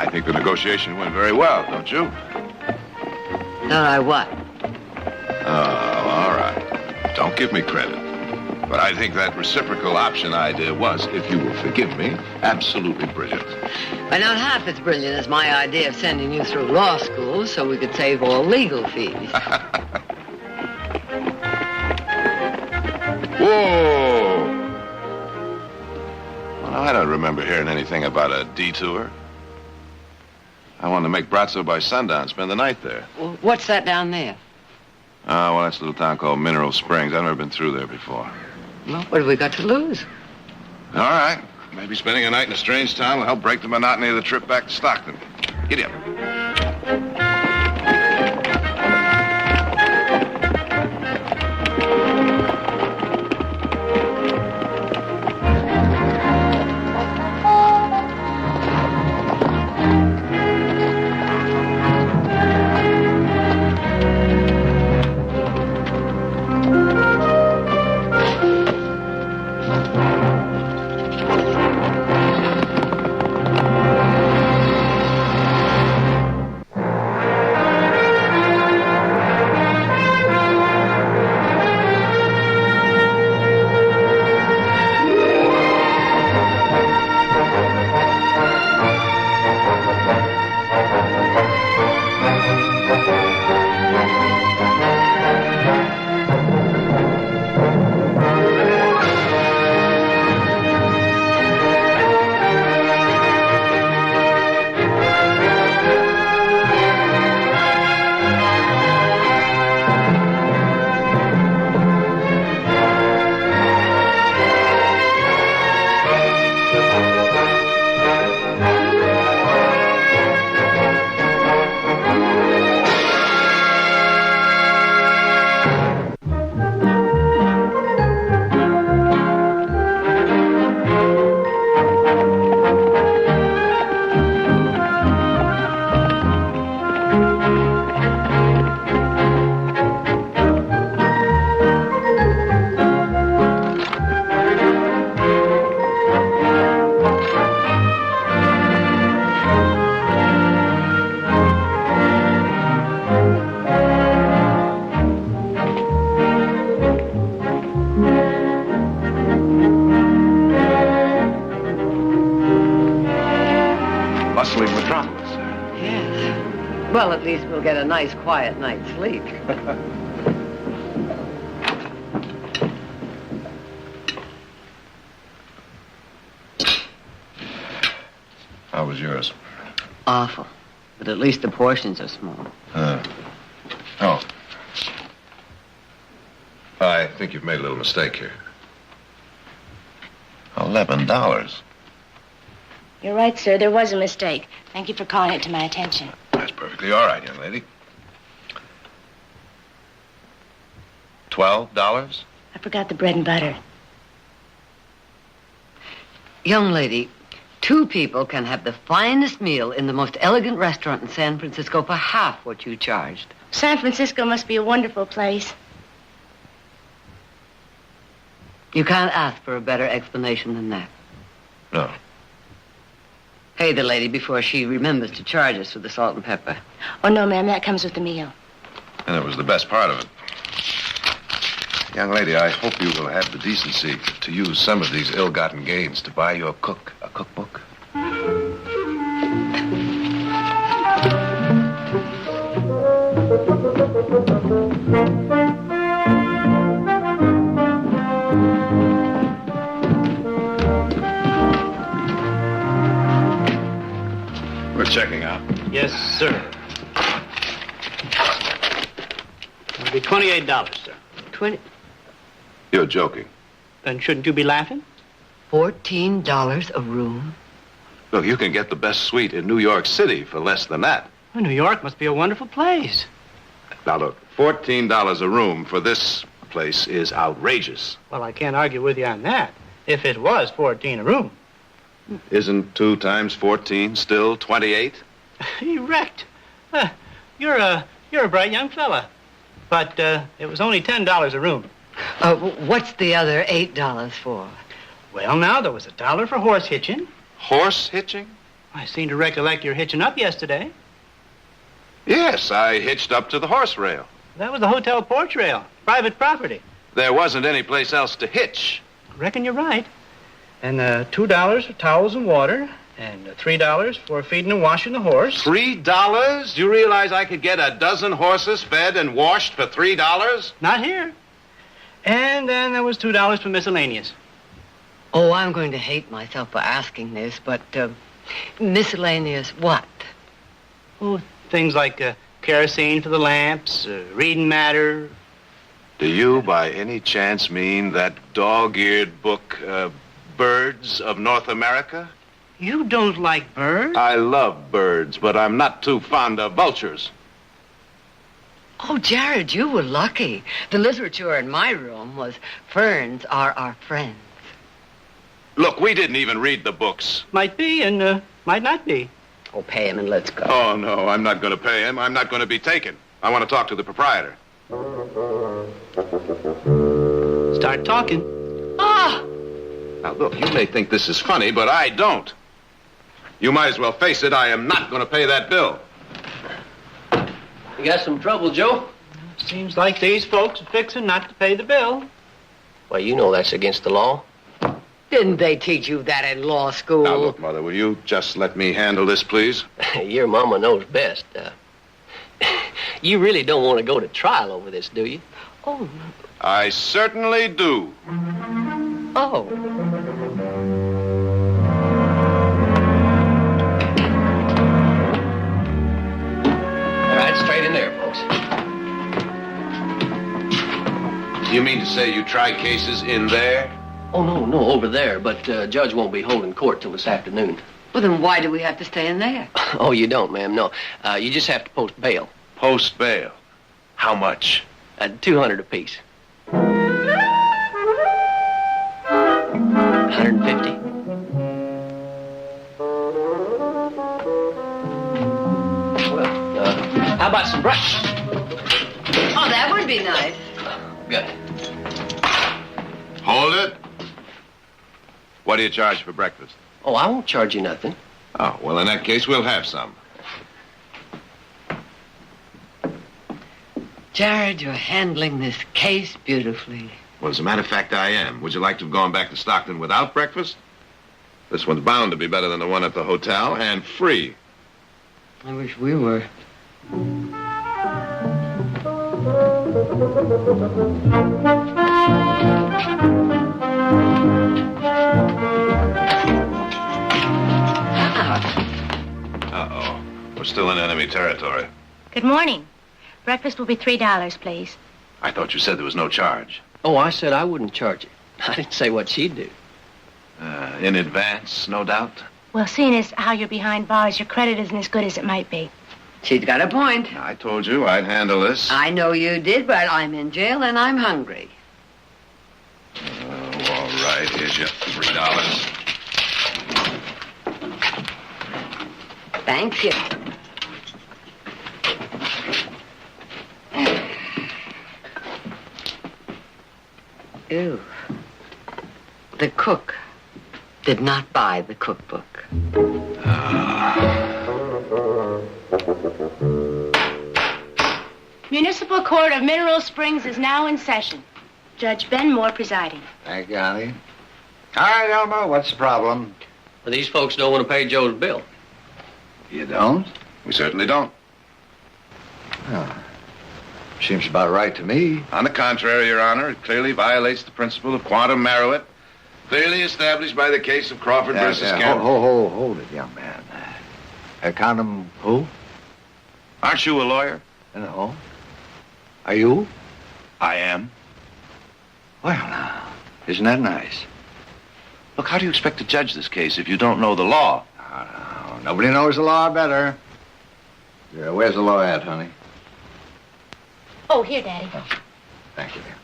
I think the negotiation went very well, don't you? Don't I what? Oh, all right. Don't give me credit. But I think that reciprocal option idea was, if you will forgive me, absolutely brilliant. But not half as brilliant as my idea of sending you through law school so we could save all legal fees. Whoa! Well, I don't remember hearing anything about a detour. I wanted to make Brazzo by sundown, spend the night there. Well, what's that down there? Oh, well, that's a little town called Mineral Springs. I've never been through there before. Well, what have we got to lose? All right. Maybe spending a night in a strange town will help break the monotony of the trip back to Stockton. Giddy up. Bustling metropolis. Yes. Well, at least we'll get a nice, quiet night's sleep. How was yours? Awful. But at least the portions are small. Oh. I think you've made a little mistake here. $11. You're right, sir. There was a mistake. Thank you for calling it to my attention. That's perfectly all right, young lady. $12? I forgot the bread and butter. Young lady, 2 people can have the finest meal in the most elegant restaurant in San Francisco for half what you charged. San Francisco must be a wonderful place. You can't ask for a better explanation than that. No. Pay the lady before she remembers to charge us for the salt and pepper. Oh, no, ma'am. That comes with the meal. And it was the best part of it. Young lady, I hope you will have the decency to use some of these ill-gotten gains to buy your cook a cookbook. We're checking out. Yes, sir. It'll be $28, sir. 20... You're joking. Then shouldn't you be laughing? $14 a room? Look, you can get the best suite in New York City for less than that. Well, New York must be a wonderful place. Now, look, $14 a room for this place is outrageous. Well, I can't argue with you on that. If it was 14 a room. Isn't 2 times 14 still 28? Erect. You're a bright young fella. But it was only $10 a room. What's the other $8 for? Well, now, there was $1 for horse hitching. Horse hitching? I seem to recollect your hitching up yesterday. Yes, I hitched up to the horse rail. That was the hotel porch rail, private property. There wasn't any place else to hitch. Reckon you're right. And $2 for towels and water, and $3 for feeding and washing the horse. $3? Do you realize I could get a dozen horses fed and washed for $3? Not here. And then there was $2 for miscellaneous. Oh, I'm going to hate myself for asking this, but miscellaneous what? Oh, things like kerosene for the lamps, reading matter. Do you, by any chance, mean that dog-eared book, Birds of North America? You don't like birds? I love birds, but I'm not too fond of vultures. Oh, Jared, you were lucky. The literature in my room was Ferns Are Our Friends. Look, we didn't even read the books. Might be and might not be. Oh, pay him and let's go. Oh, no, I'm not going to pay him. I'm not going to be taken. I want to talk to the proprietor. Start talking. Ah! Now, look, you may think this is funny, but I don't. You might as well face it, I am not going to pay that bill. You got some trouble, Joe? Seems like these folks are fixing not to pay the bill. Well, you know that's against the law. Didn't they teach you that in law school? Now, look, Mother, will you just let me handle this, please? Your mama knows best. You really don't want to go to trial over this, do you? Oh. I certainly do. Oh. All right, straight in there, folks. You mean to say you try cases in there? Oh, no, over there. But Judge won't be holding court till this afternoon. Well, then why do we have to stay in there? Oh, you don't, ma'am, no. You just have to post bail. Post bail. How much? $200 apiece. 150. Well, how about some breakfast? Oh, that would be nice. Good. Hold it. What do you charge for breakfast? Oh, I won't charge you nothing. Oh, well, in that case, we'll have some. Jared, you're handling this case beautifully. Well, as a matter of fact, I am. Would you like to have gone back to Stockton without breakfast? This one's bound to be better than the one at the hotel, and free. I wish we were. Uh-oh. We're still in enemy territory. Good morning. Breakfast will be $3, please. I thought you said there was no charge. Oh, I said I wouldn't charge it. I didn't say what she'd do. In advance, no doubt? Well, seeing as how you're behind bars, your credit isn't as good as it might be. She's got a point. I told you I'd handle this. I know you did, but I'm in jail and I'm hungry. Oh, all right. Here's your $3. Thank you. Ew. The cook did not buy the cookbook. Municipal Court of Mineral Springs is now in session. Judge Ben Moore presiding. Thank you, honey. All right, Elmer, what's the problem? Well, these folks don't want to pay Joe's bill. You don't? We certainly don't. Oh. Seems about right to me. On the contrary, Your Honor, it clearly violates the principle of quantum meruit, clearly established by the case of Crawford versus Campbell. Hold it, young man. Condom who? Aren't you a lawyer? No. Are you? I am. Well, now, isn't that nice? Look, how do you expect to judge this case if you don't know the law? No, nobody knows the law better. Yeah, where's the law at, honey? Oh, here, Daddy. Thank you, dear.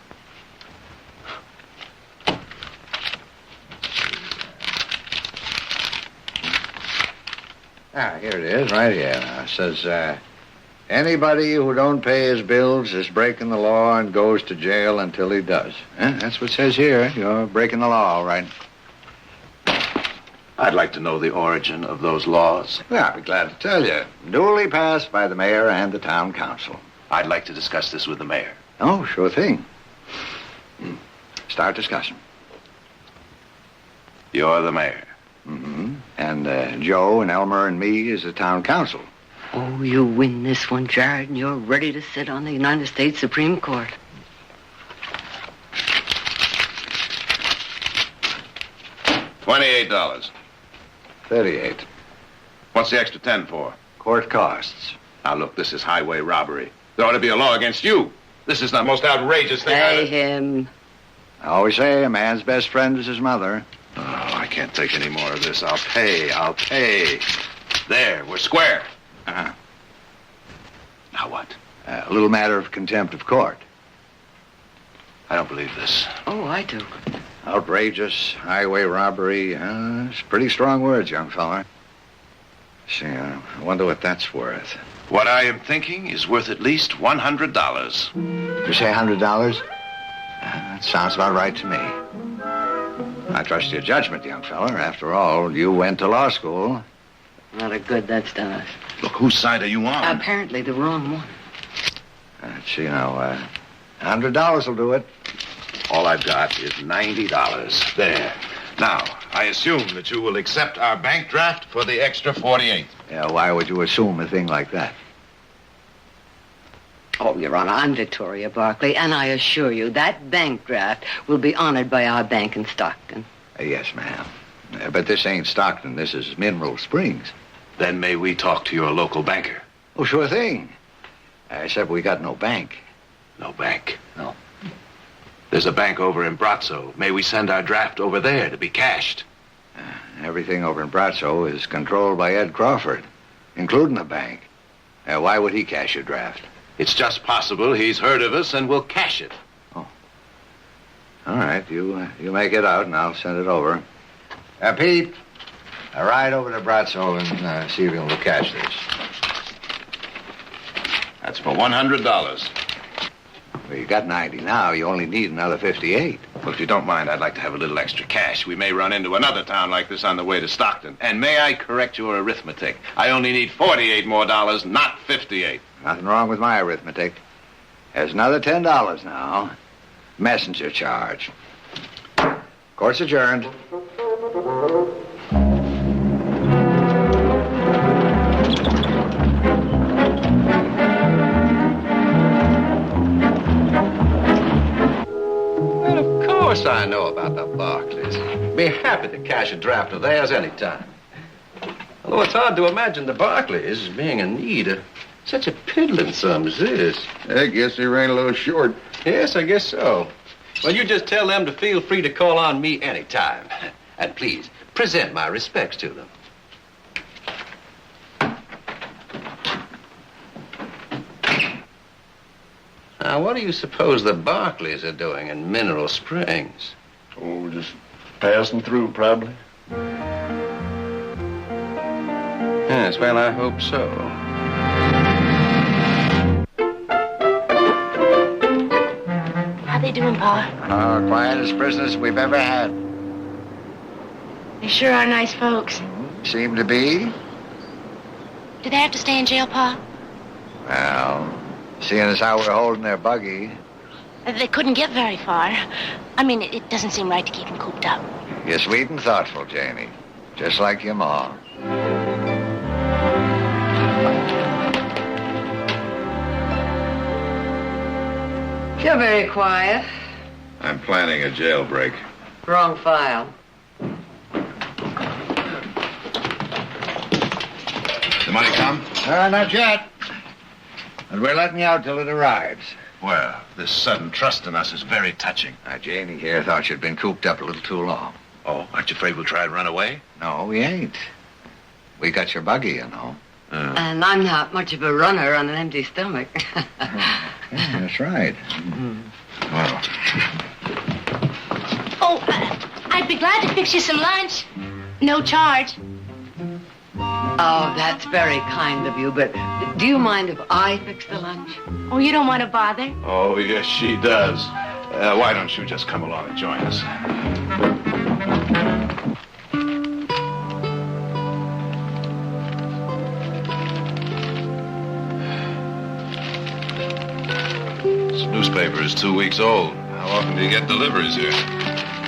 Here it is, right here. Now, it says, anybody who don't pay his bills is breaking the law and goes to jail until he does. That's what it says here. You're breaking the law, all right. I'd like to know the origin of those laws. Well, I'll be glad to tell you. Duly passed by the mayor and the town council. I'd like to discuss this with the mayor. Oh, sure thing. Start discussion. You're the mayor. Mm-hmm. And Joe and Elmer and me is the town council. Oh, you win this one, Jared, and you're ready to sit on the United States Supreme Court. $28. 38. What's the extra 10 for? Court costs. Now, look, this is highway robbery. There ought to be a law against you. This is the most outrageous thing Pay him. I always say a man's best friend is his mother. Oh, I can't take any more of this. I'll pay. There, we're square. Uh-huh. Now what? A little matter of contempt of court. I don't believe this. Oh, I do. Outrageous, highway robbery. It's pretty strong words, young fella. See, I wonder what that's worth. What I am thinking is worth at least $100. You say $100? That sounds about right to me. I trust your judgment, young fella. After all, you went to law school. Not a good that's done us. Look, whose side are you on? Apparently the wrong one. See, now, $100 will do it. All I've got is $90. There. Now, I assume that you will accept our bank draft for the extra 48. Yeah, why would you assume a thing like that? Oh, Your Honor, I'm Victoria Barkley, and I assure you that bank draft will be honored by our bank in Stockton. Yes, ma'am. But this ain't Stockton. This is Mineral Springs. Then may we talk to your local banker? Oh, sure thing. Except we got no bank. No bank. No. There's a bank over in Brazzo. May we send our draft over there to be cashed? Everything over in Brazzo is controlled by Ed Crawford, including the bank. Why would he cash your draft? It's just possible he's heard of us and will cash it. Oh. All right, you make it out and I'll send it over. Pete, ride over to Brazzo and see if you'll cash this. That's for $100. Well, you got 90 now. You only need another 58. Well, if you don't mind, I'd like to have a little extra cash. We may run into another town like this on the way to Stockton. And may I correct your arithmetic? I only need $48 more, not 58. Nothing wrong with my arithmetic. There's another $10 now. Messenger charge. Court's adjourned. Of course I know about the Barclays. Be happy to cash a draft of theirs anytime. Although it's hard to imagine the Barclays being in need of such a piddling sum as this. I guess they ran a little short. Yes, I guess so. Well, you just tell them to feel free to call on me anytime. And please, present my respects to them. Now, what do you suppose the Barclays are doing in Mineral Springs? Oh, just passing through, probably. Yes, well, I hope so. How they doing, Pa? Our quietest business we've ever had. They sure are nice folks. Seem to be. Do they have to stay in jail, Pa? Well, seeing as how we're holding their buggy, They couldn't get very far. I mean, it doesn't seem right to keep them cooped up. you're sweet and thoughtful, Janie. Just like your ma. You're very quiet. I'm planning a jailbreak. Wrong file. The money come? Not yet. But we're letting you out till it arrives. Well, this sudden trust in us is very touching. Janie here thought you'd been cooped up a little too long. Oh, aren't you afraid we'll try and run away? No, we ain't. We got your buggy, you know. And I'm not much of a runner on an empty stomach. Yeah, that's right. Well, Oh, I'd be glad to fix you some lunch. No charge. Oh, that's very kind of you, but do you mind if I fix the lunch? Oh, you don't want to bother? oh, yes, she does. Why don't you just come along and join us? Newspaper is 2 weeks old. How often do you get deliveries here?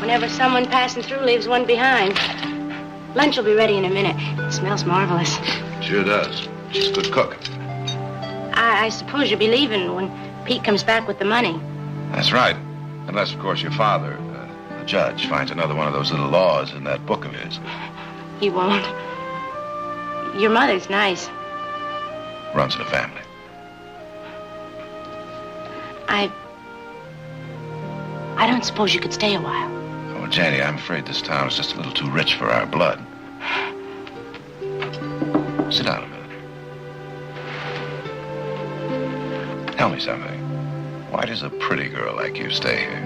Whenever someone passing through leaves one behind. Lunch will be ready in a minute. It smells marvelous. Sure does. She's a good cook. I suppose you'll be leaving when Pete comes back with the money. That's right. Unless, of course, your father, the judge, finds another one of those little laws in that book of his. He won't. Your mother's nice. Runs in the family. I don't suppose you could stay a while. Oh, Janie, I'm afraid this town is just a little too rich for our blood. Sit down a minute. Tell me something. Why does a pretty girl like you stay here?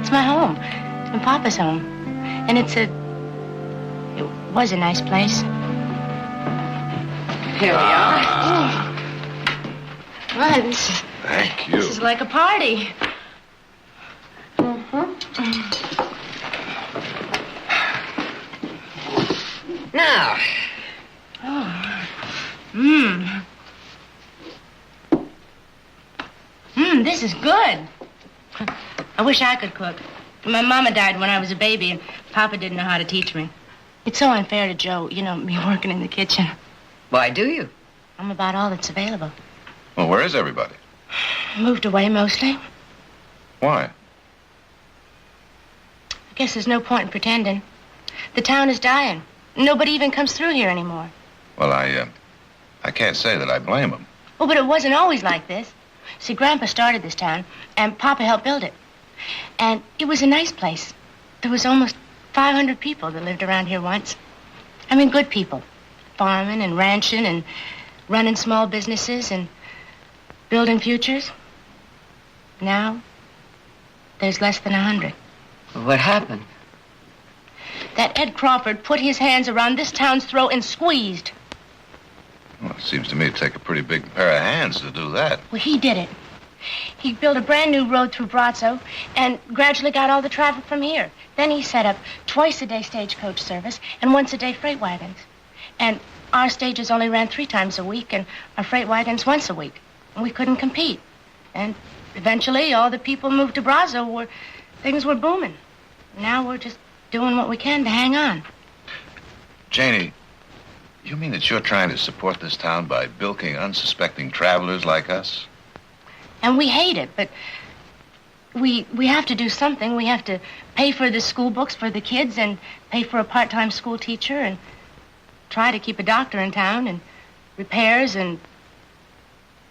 It's my home. It's my Papa's home. And it was a nice place. Here we are. Well, Thank you. this is like a party. Now, This is good. I wish I could cook. My mama died when I was a baby, and Papa didn't know how to teach me. It's so unfair to Joe, me working in the kitchen. why do you? I'm about all that's available. Well, where is everybody? Moved away mostly. Why? I guess there's no point in pretending. The town is dying. Nobody even comes through here anymore. Well, I can't say that I blame them. Oh, but it wasn't always like this. See, Grandpa started this town, and Papa helped build it. And it was a nice place. There was almost 500 people that lived around here once. I mean, good people. Farming and ranching and running small businesses and building futures. Now, there's less than 100. What happened? That Ed Crawford put his hands around this town's throat and squeezed. Well, it seems to me to take a pretty big pair of hands to do that. Well, he did it. He built a brand new road through Brazzo and gradually got all the traffic from here. Then he set up twice-a-day stagecoach service and once-a-day freight wagons. And our stages only ran 3 times a week and our freight wagons once a week. And we couldn't compete. And eventually all the people moved to Brazzo where things were booming. Now we're just doing what we can to hang on. Janie, you mean that you're trying to support this town by bilking unsuspecting travelers like us? And we hate it, but we have to do something. We have to pay for the school books for the kids and pay for a part-time school teacher and try to keep a doctor in town and repairs and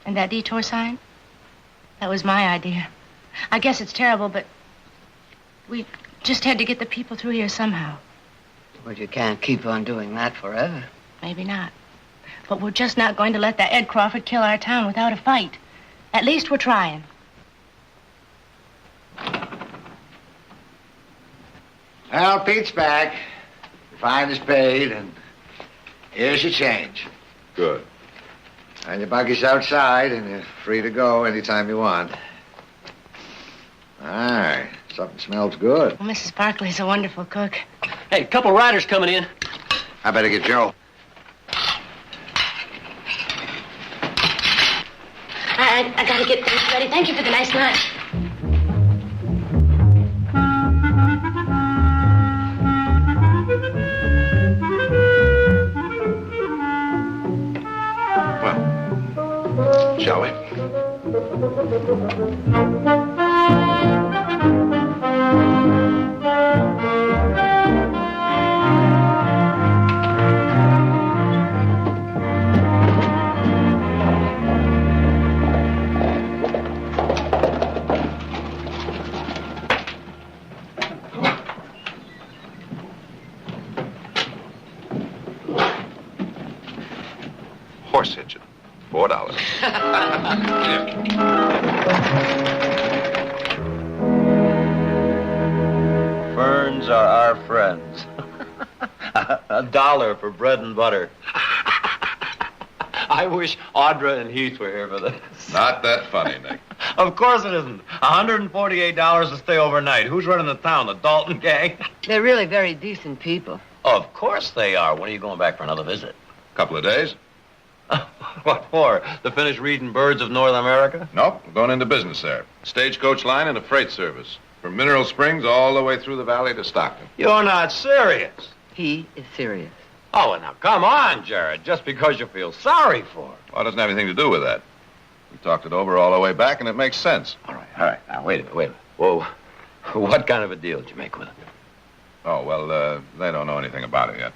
that detour sign. That was my idea. I guess it's terrible, but we just had to get the people through here somehow. Well, you can't keep on doing that forever. Maybe not. But we're just not going to let that Ed Crawford kill our town without a fight. At least we're trying. Well, Pete's back. Your fine is paid, and here's your change. Good. And your buggy's outside, and you're free to go anytime you want. All right. Something smells good. Well, Mrs. Barkley's a wonderful cook. Hey, a couple riders coming in. I better get Joe. I gotta get things ready. Thank you for the nice lunch. Well, shall we? Horse hitching. $4. Ferns are our friends. $1 for bread and butter. I wish Audra and Heath were here for this. Not that funny, Nick. Of course it isn't. $148 to stay overnight. Who's running the town? The Dalton gang? They're really very decent people. Of course they are. When are you going back for another visit? Couple of days. What for? To finish reading Birds of North America? Nope, we're going into business there. Stagecoach line and a freight service. From Mineral Springs all the way through the valley to Stockton. You're not serious. He is serious. Oh, well, now, come on, Jared. Just because you feel sorry for him. Well, it doesn't have anything to do with that. We talked it over all the way back, and it makes sense. All right. Now, wait a minute. Whoa. What kind of a deal did you make with him? Oh, well, they don't know anything about it yet.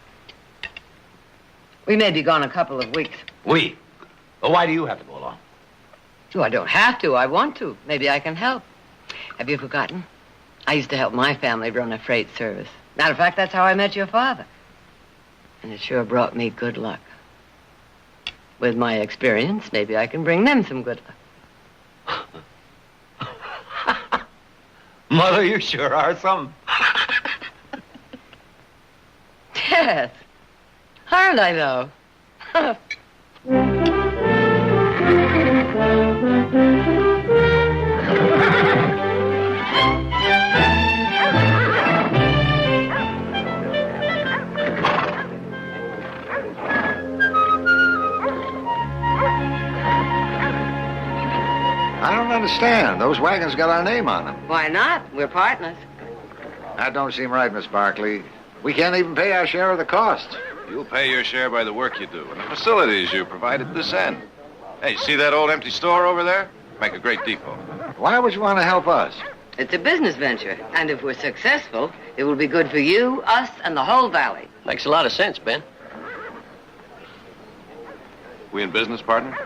We may be gone a couple of weeks. We? Well, why do you have to go along? Oh, I don't have to. I want to. Maybe I can help. Have you forgotten? I used to help my family run a freight service. Matter of fact, that's how I met your father. And it sure brought me good luck. With my experience, maybe I can bring them some good luck. Mother, you sure are something. Yes. Aren't I, though? I don't understand. Those wagons got our name on them. Why not? We're partners. That don't seem right, Miss Barkley. We can't even pay our share of the costs. You'll pay your share by the work you do and the facilities you provide at this end. Hey, see that old empty store over there? Make a great depot. Why would you want to help us? It's a business venture. And if we're successful, it will be good for you, us, and the whole valley. Makes a lot of sense, Ben. We in business, partner?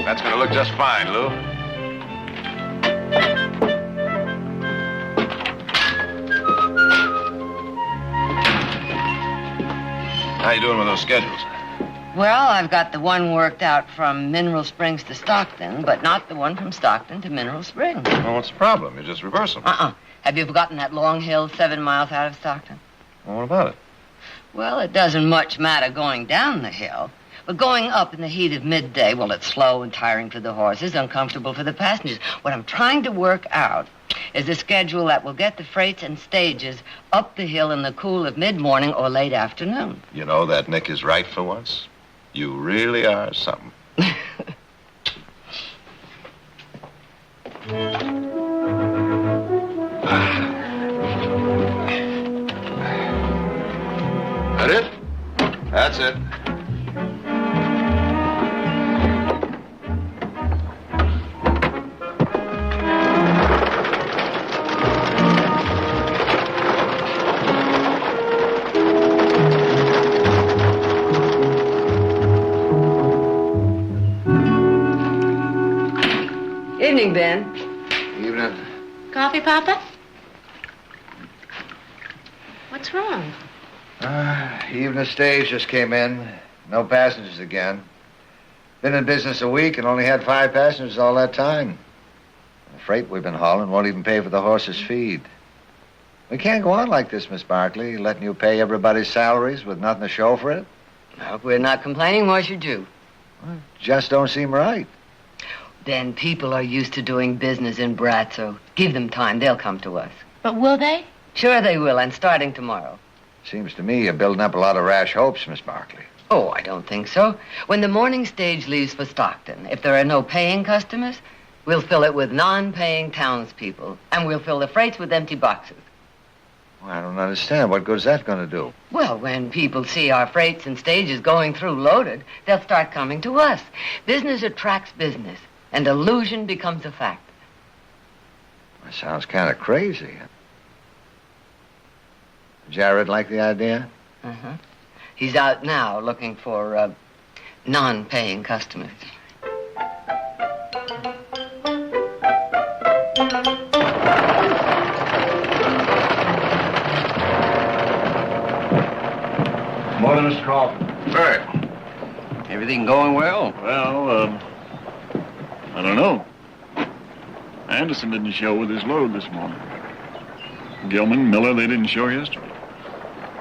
That's gonna look just fine, Lou. How you doing with those schedules? Well, I've got the one worked out from Mineral Springs to Stockton, but not the one from Stockton to Mineral Springs. Well, what's the problem? You just reverse them. Have you forgotten that long hill 7 miles out of Stockton? Well, what about it? Well, it doesn't much matter going down the hill. But going up in the heat of midday, well, it's slow and tiring for the horses, uncomfortable for the passengers. What I'm trying to work out is a schedule that will get the freights and stages up the hill in the cool of mid-morning or late afternoon. You know, that Nick is right for once. You really are something. That it? That's it. Evening, Ben. Evening. Coffee, Papa? What's wrong? Evening stage just came in. No passengers again. Been in business a week and only had 5 passengers all that time. The freight we've been hauling won't even pay for the horses' feed. We can't go on like this, Miss Barkley, letting you pay everybody's salaries with nothing to show for it. Well, if we're not complaining, why should you? Just don't seem right. Ben, people are used to doing business in Bratzo. Give them time. They'll come to us. But will they? Sure they will, and starting tomorrow. Seems to me you're building up a lot of rash hopes, Miss Barkley. Oh, I don't think so. When the morning stage leaves for Stockton, if there are no paying customers, we'll fill it with non-paying townspeople, and we'll fill the freights with empty boxes. Well, I don't understand. What good's that going to do? Well, when people see our freights and stages going through loaded, they'll start coming to us. Business attracts business, and illusion becomes a fact. That sounds kind of crazy. Jared like the idea? Uh-huh. He's out now looking for non-paying customers. Morning, Mr. Crawford. Right. Everything going well? Well, I don't know. Anderson didn't show with his load this morning. Gilman, Miller, they didn't show yesterday.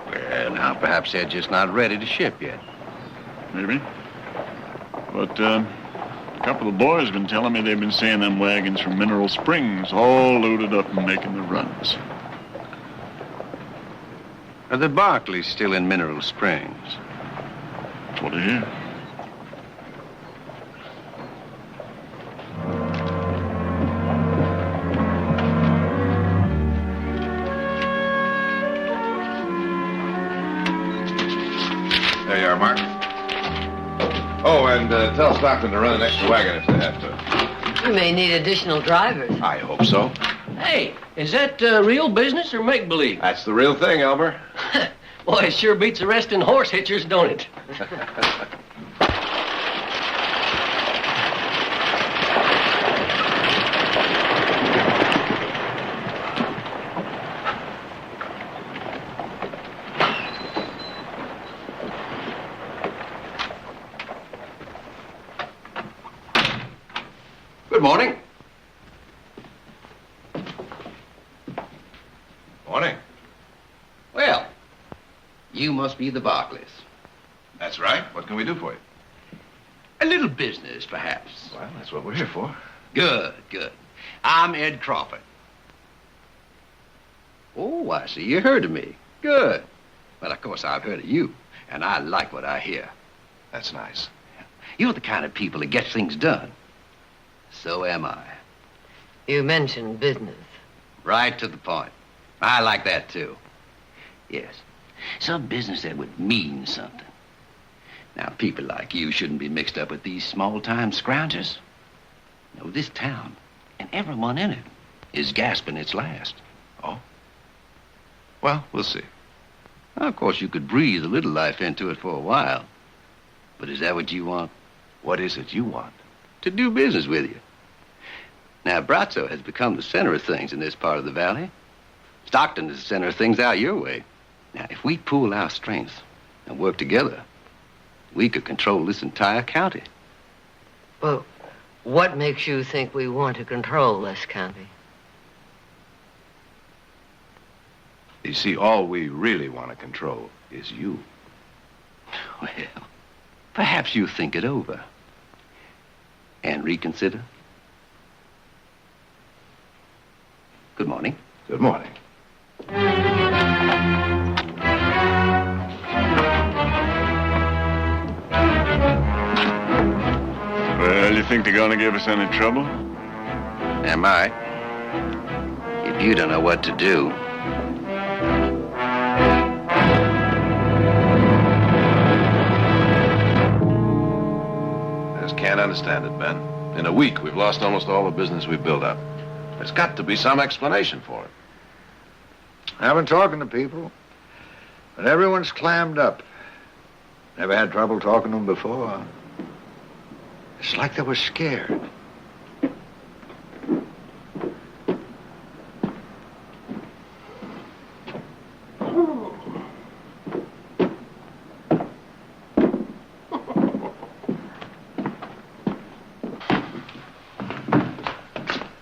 Well, now, perhaps they're just not ready to ship yet. Maybe. But A couple of boys have been telling me they've been seeing them wagons from Mineral Springs all loaded up and making the runs. Are the Barclays still in Mineral Springs? That's what I hear. There you are, Mark. Oh, and tell Stockton to run an extra wagon if they have to. We may need additional drivers. I hope so. Hey, is that real business or make-believe? That's the real thing, Elmer. Boy, it sure beats arresting horse hitchers, don't it? Good morning. Morning. Well, you must be the Barclays. That's right. What can we do for you? A little business, perhaps. Well, that's what we're here for. Good, good. I'm Ed Crawford. Oh, I see you heard of me. Good. Well, of course, I've heard of you, and I like what I hear. That's nice. You're the kind of people that get things done. So am I. You mentioned business. Right to the point. I like that, too. Yes. Some business that would mean something. Now, people like you shouldn't be mixed up with these small-time scroungers. No, this town, and everyone in it, is gasping its last. Oh? Well, we'll see. Now, of course, you could breathe a little life into it for a while. But is that what you want? What is it you want? To do business with you. Now, Brazzo has become the center of things in this part of the valley. Stockton is the center of things out your way. Now, if we pool our strengths and work together, we could control this entire county. Well, what makes you think we want to control this county? You see, all we really want to control is you. Well, perhaps you think it over. And reconsider. Good morning. Good morning. Well, you think they're gonna give us any trouble? Am I? If you don't know what to do. I just can't understand it, Ben. In a week, we've lost almost all the business we've built up. There's got to be some explanation for it. I've been talking to people, but everyone's clammed up. Never had trouble talking to them before. It's like they were scared.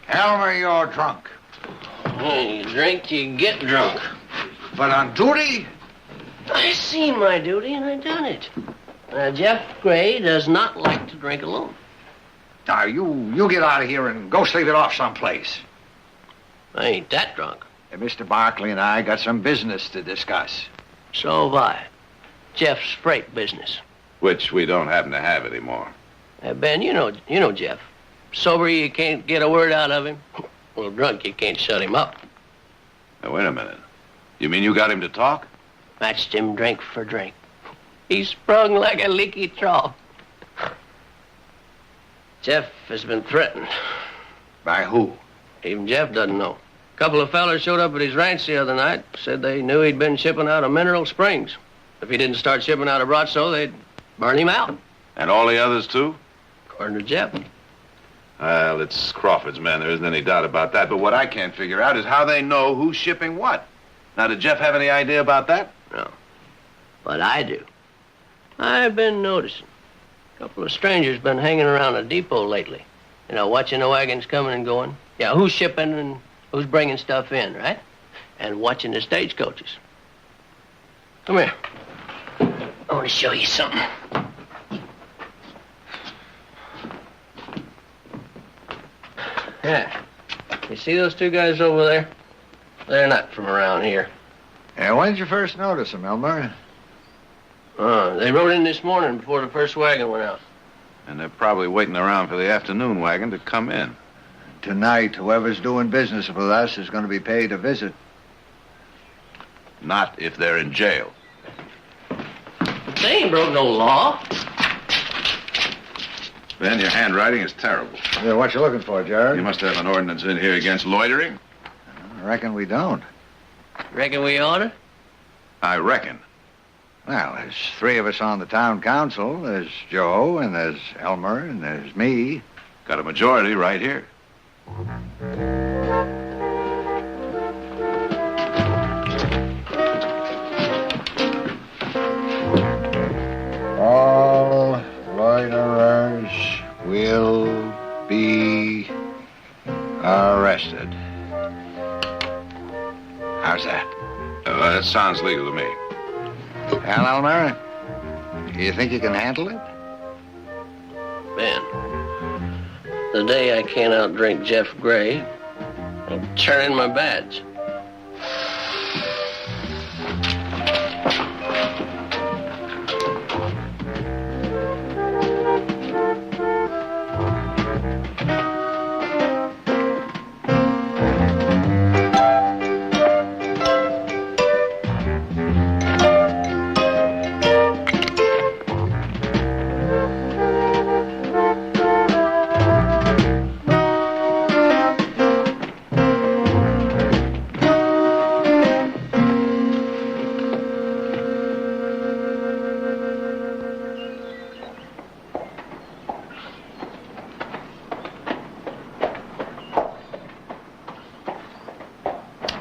Elmer, you're drunk. You drink, you get drunk. But on duty? I seen my duty and I done it. Jeff Gray does not like to drink alone. Now, you get out of here and go sleep it off someplace. I ain't that drunk. And Mr. Barkley and I got some business to discuss. So have I. Jeff's freight business. Which we don't happen to have anymore. Ben, you know Jeff. Sober, you can't get a word out of him. Well, drunk, you can't shut him up. Now, wait a minute. You mean you got him to talk? Matched him drink for drink. He sprung like a leaky trough. Jeff has been threatened. By who? Even Jeff doesn't know. A couple of fellas showed up at his ranch the other night, said they knew he'd been shipping out of Mineral Springs. If he didn't start shipping out of Brazzo, they'd burn him out. And all the others, too? According to Jeff. Well, it's Crawford's men. There isn't any doubt about that. But what I can't figure out is how they know who's shipping what. Now, did Jeff have any idea about that? No. But I do. I've been noticing. A couple of strangers been hanging around a depot lately. You know, watching the wagons coming and going. Yeah, who's shipping and who's bringing stuff in, right? And watching the stagecoaches. Come here. I want to show you something. Yeah. You see those two guys over there? They're not from around here. Yeah, when did you first notice them, Elmer? They rode in this morning before the first wagon went out. And they're probably waiting around for the afternoon wagon to come in. Tonight, whoever's doing business with us is going to be paid a visit. Not if they're in jail. But they ain't broke no law. Ben, your handwriting is terrible. Yeah, what you looking for, Jared? You must have an ordinance in here against loitering. I reckon we don't. Reckon we oughta? I reckon. Well, there's three of us on the town council. There's Joe, and there's Elmer, and there's me. Got a majority right here. All loiterers will be arrested. How's that? That sounds legal to me. Well, Elmer, you think you can handle it? Ben, the day I can't outdrink Jeff Gray, I'll turn in my badge.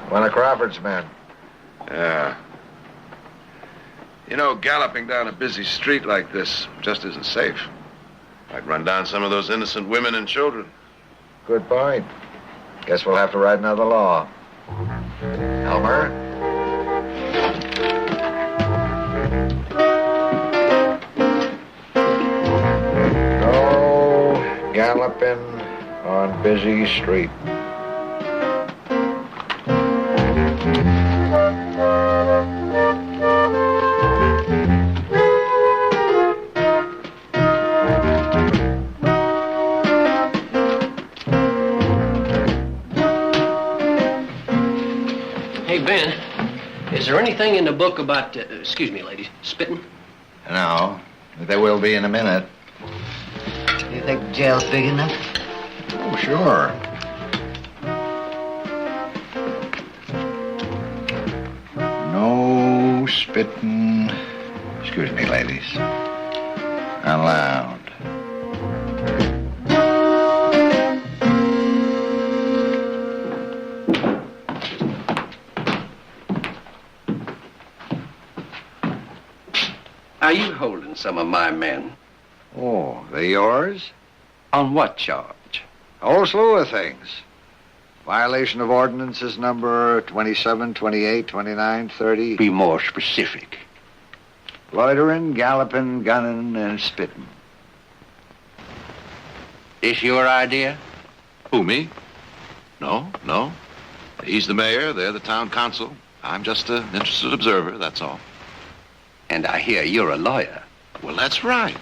One of Crawford's men. Yeah. You know, galloping down a busy street like this just isn't safe. Might run down some of those innocent women and children. Good point. Guess we'll have to write another law. Elmer? No galloping on busy street. Hey, Ben, is there anything in the book about, excuse me, ladies, spitting? No, but there will be in a minute. Do you think the jail's big enough? Oh, sure. No spitting. Excuse me, ladies. Allowed. Are you holding some of my men? Oh, they're yours? On what charge? A whole slew of things. Violation of ordinances number 27, 28, 29, 30. Be more specific. Loitering, galloping, gunning, and spitting. This your idea? Who, me? No. He's the mayor, they're the town council. I'm just an interested observer, that's all. And I hear you're a lawyer. Well, that's right.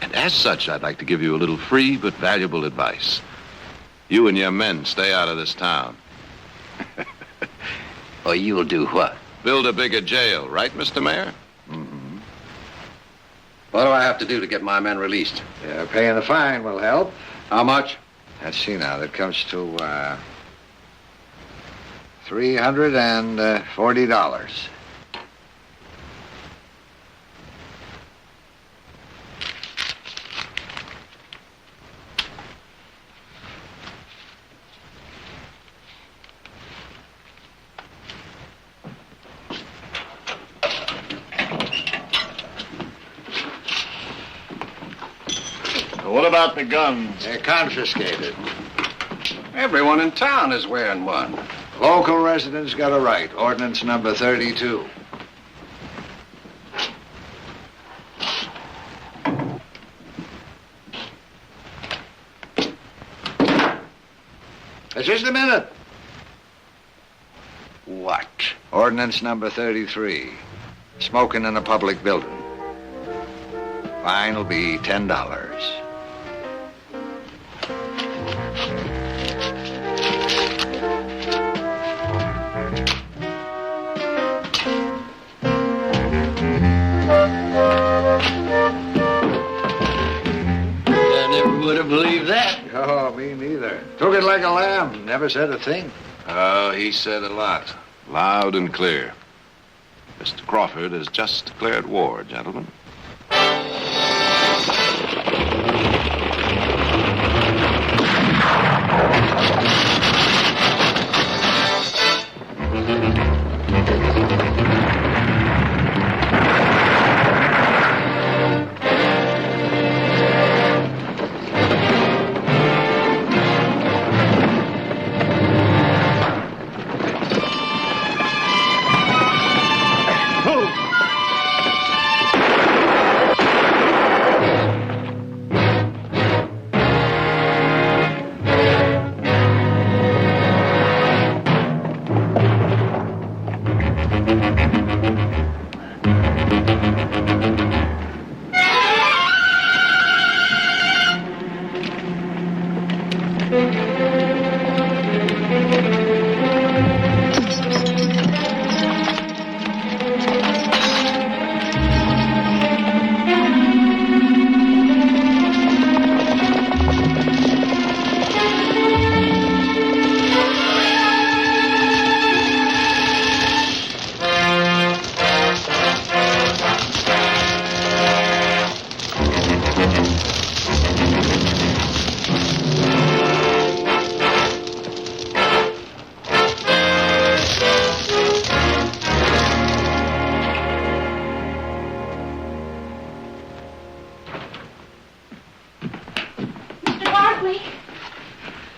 And as such, I'd like to give you a little free but valuable advice. You and your men stay out of this town. Or you'll do what? Build a bigger jail, right, Mr. Mayor? Mm-hmm. What do I have to do to get my men released? Yeah, paying the fine will help. How much? Let's see now, that comes to $340. What about the guns? They're confiscated. Everyone in town is wearing one. Local residents got a right. Ordinance number 32. Just a minute. What? Ordinance number 33. Smoking in a public building. Fine will be $10. I never would have believed that. Oh, me neither. Took it like a lamb. Never said a thing. Oh, he said a lot. Loud and clear. Mr. Crawford has just declared war, gentlemen.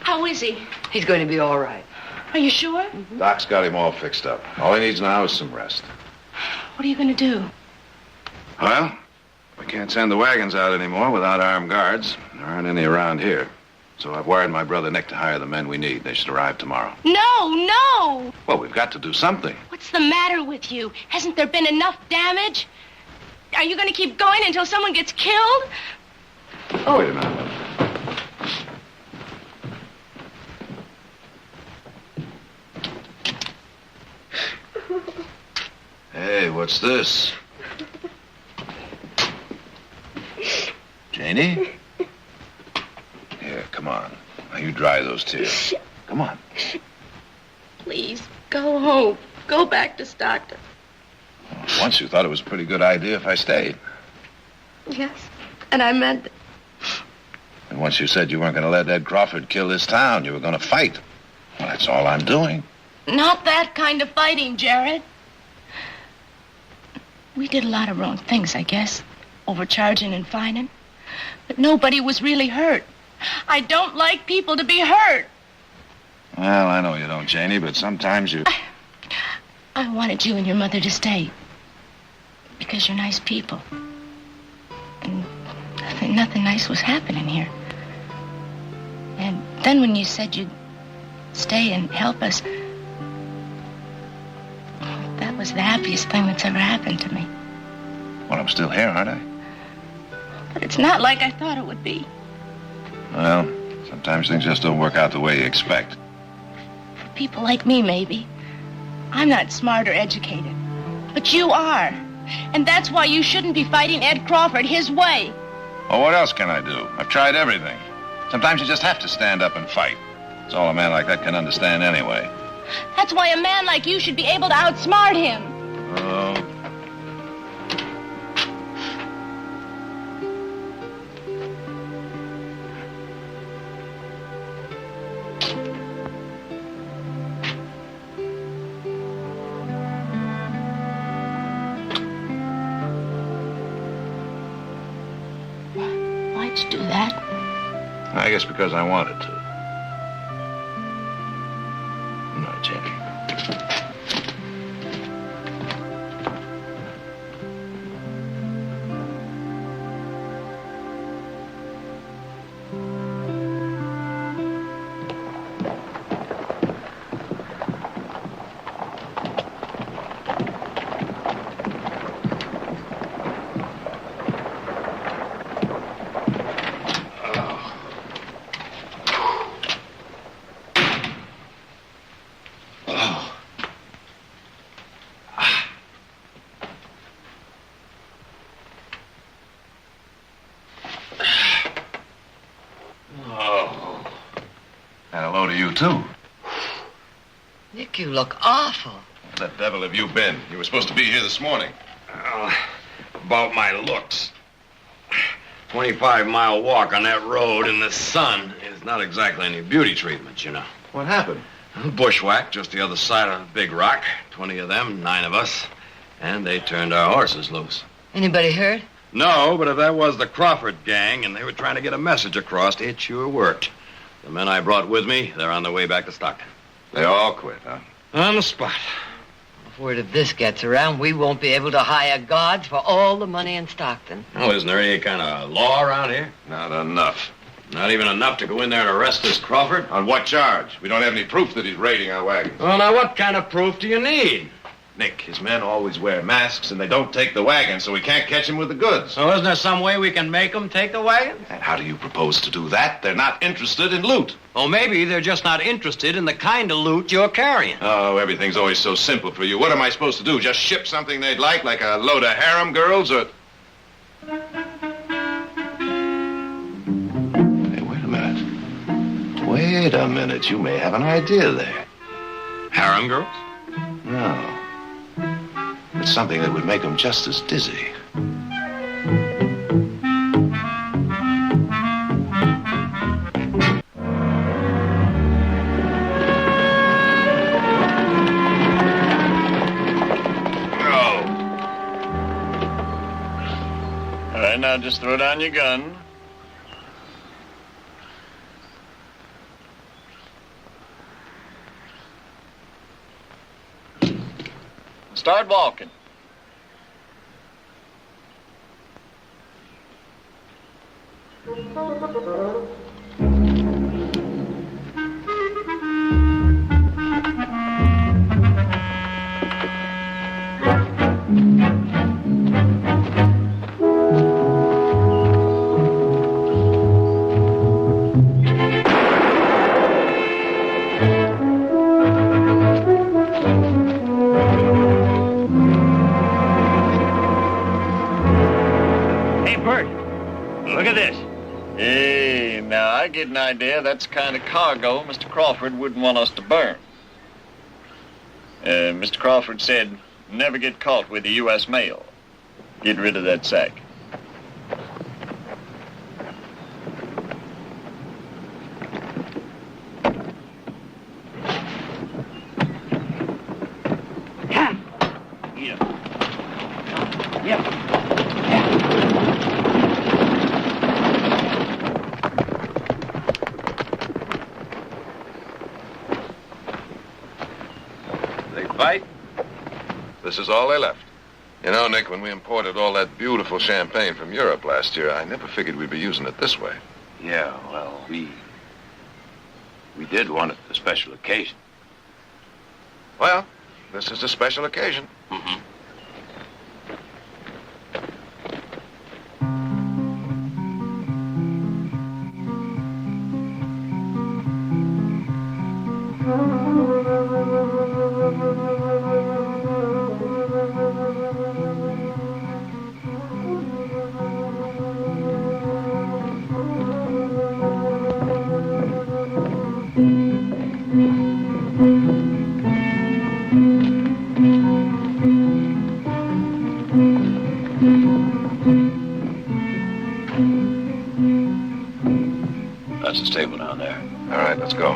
How is he? He's going to be all right. Are you sure? Doc's got him all fixed up. All he needs now is some rest. What are you going to do? Well, we can't send the wagons out anymore without armed guards. There aren't any around here. So I've wired my brother Nick to hire the men we need. They should arrive tomorrow. No! Well, we've got to do something. What's the matter with you? Hasn't there been enough damage? Are you going to keep going until someone gets killed? Oh, wait a minute. Hey, what's this? Janie? Here, come on. Now you dry those tears. Come on. Please, go home. Go back to Stockton. Once you thought it was a pretty good idea if I stayed. Yes, and I meant it. And once you said you weren't going to let Ed Crawford kill this town, you were going to fight. Well, that's all I'm doing. Not that kind of fighting, Jared. We did a lot of wrong things, I guess. Overcharging and fining. But nobody was really hurt. I don't like people to be hurt. Well, I know you don't, Janie, but sometimes you... I wanted you and your mother to stay. Because you're nice people. And nothing nice was happening here. And then when you said you'd stay and help us, that was the happiest thing that's ever happened to me. Well, I'm still here, aren't I? But it's not like I thought it would be. Well, sometimes things just don't work out the way you expect. For people like me, maybe. I'm not smart or educated. But you are. And that's why you shouldn't be fighting Ed Crawford his way. Well, what else can I do? I've tried everything. Sometimes you just have to stand up and fight. It's all a man like that can understand anyway. That's why a man like you should be able to outsmart him. Oh. Why'd you do that? I guess because I wanted to. No, Jenny. hello to you, too. Nick, you look awful. Where the devil have you been? You were supposed to be here this morning. About my looks. 25-mile walk on that road in the sun is not exactly any beauty treatment, you know. What happened? Bushwhack just the other side of Big Rock. 20 of them, 9 of us. And they turned our horses loose. Anybody hurt? No, but if that was the Crawford gang and they were trying to get a message across, it sure worked. The men I brought with me, they're on their way back to Stockton. They all quit, huh? On the spot. If word of this gets around, we won't be able to hire guards for all the money in Stockton. Oh, isn't there any kind of law around here? Not enough. Not even enough to go in there and arrest this Crawford? On what charge? We don't have any proof that he's raiding our wagons. Well, now, what kind of proof do you need? Nick, his men always wear masks, and they don't take the wagon, so we can't catch him with the goods. So isn't there some way we can make them take the wagon? And how do you propose to do that? They're not interested in loot. Well, maybe they're just not interested in the kind of loot you're carrying. Oh, everything's always so simple for you. What am I supposed to do? Just ship something they'd like a load of harem girls, or... Hey, wait a minute. Wait a minute. You may have an idea there. Harem girls? No. It's something that would make them just as dizzy. All right, now just throw down your gun. Start walking. Look at this. Hey, now I get an idea that's the kind of cargo Mr. Crawford wouldn't want us to burn. Mr. Crawford said, never get caught with the U.S. mail. Get rid of that sack. This is all they left. You know, Nick, when we imported all that beautiful champagne from Europe last year, I never figured we'd be using it this way. Yeah, well, we did want it for a special occasion. Well, this is a special occasion. Mm-hmm. That's the stable down there. All right, let's go.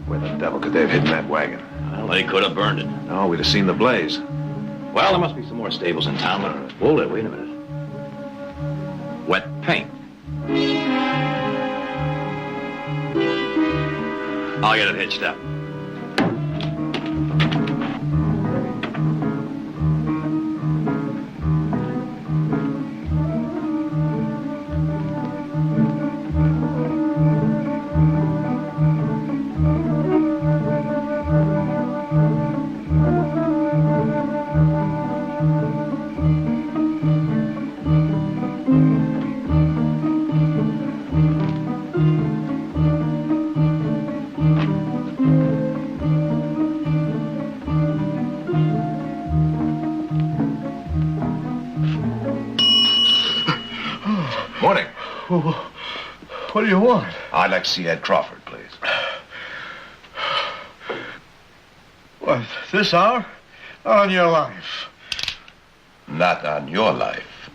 Where the devil could they have hidden that wagon? Well, they could have burned it. No, we'd have seen the blaze. Well, there must be some more stables in town. Hold it, wait a minute. Wet paint. I'll get it hitched up. What do you want? I'd like to see Ed Crawford, please. What, this hour? On your life. Not on your life.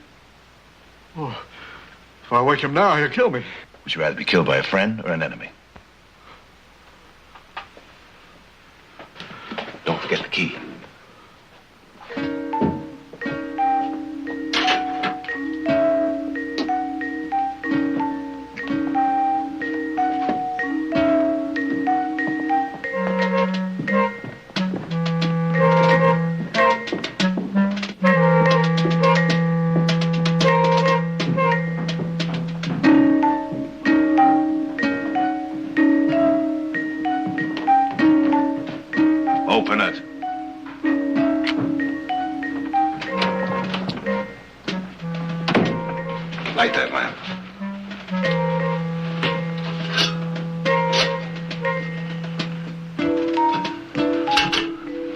Oh, if I wake him now, he'll kill me. Would you rather be killed by a friend or an enemy? Don't forget the key. Open it. Light that lamp.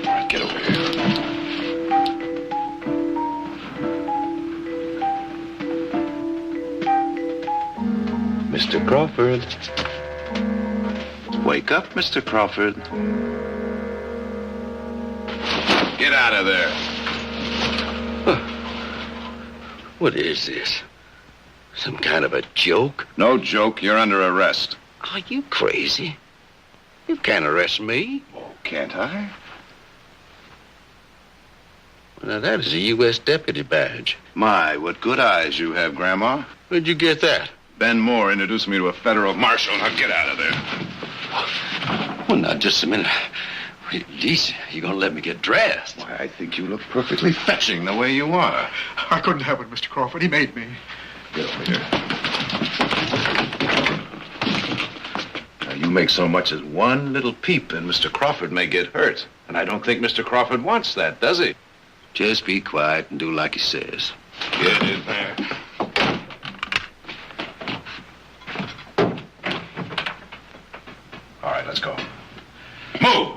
All right, get over here. Mr. Crawford. Wake up, Mr. Crawford. Get out of there. What is this? Some kind of a joke? No joke. You're under arrest. Are you crazy? You can't arrest me. Oh, can't I? Now, that is a U.S. deputy badge. My, what good eyes you have, Grandma. Where'd you get that? Ben Moore introduced me to a federal marshal. Now get out of there. Well, now, just a minute. Lisa, you gonna let me get dressed? Why, I think you look perfectly fetching the way you are. I couldn't help it, Mr. Crawford. He made me. Get over here. Now, you make so much as one little peep, and Mr. Crawford may get hurt. And I don't think Mr. Crawford wants that, does he? Just be quiet and do like he says. Get in there. All right, let's go. Move!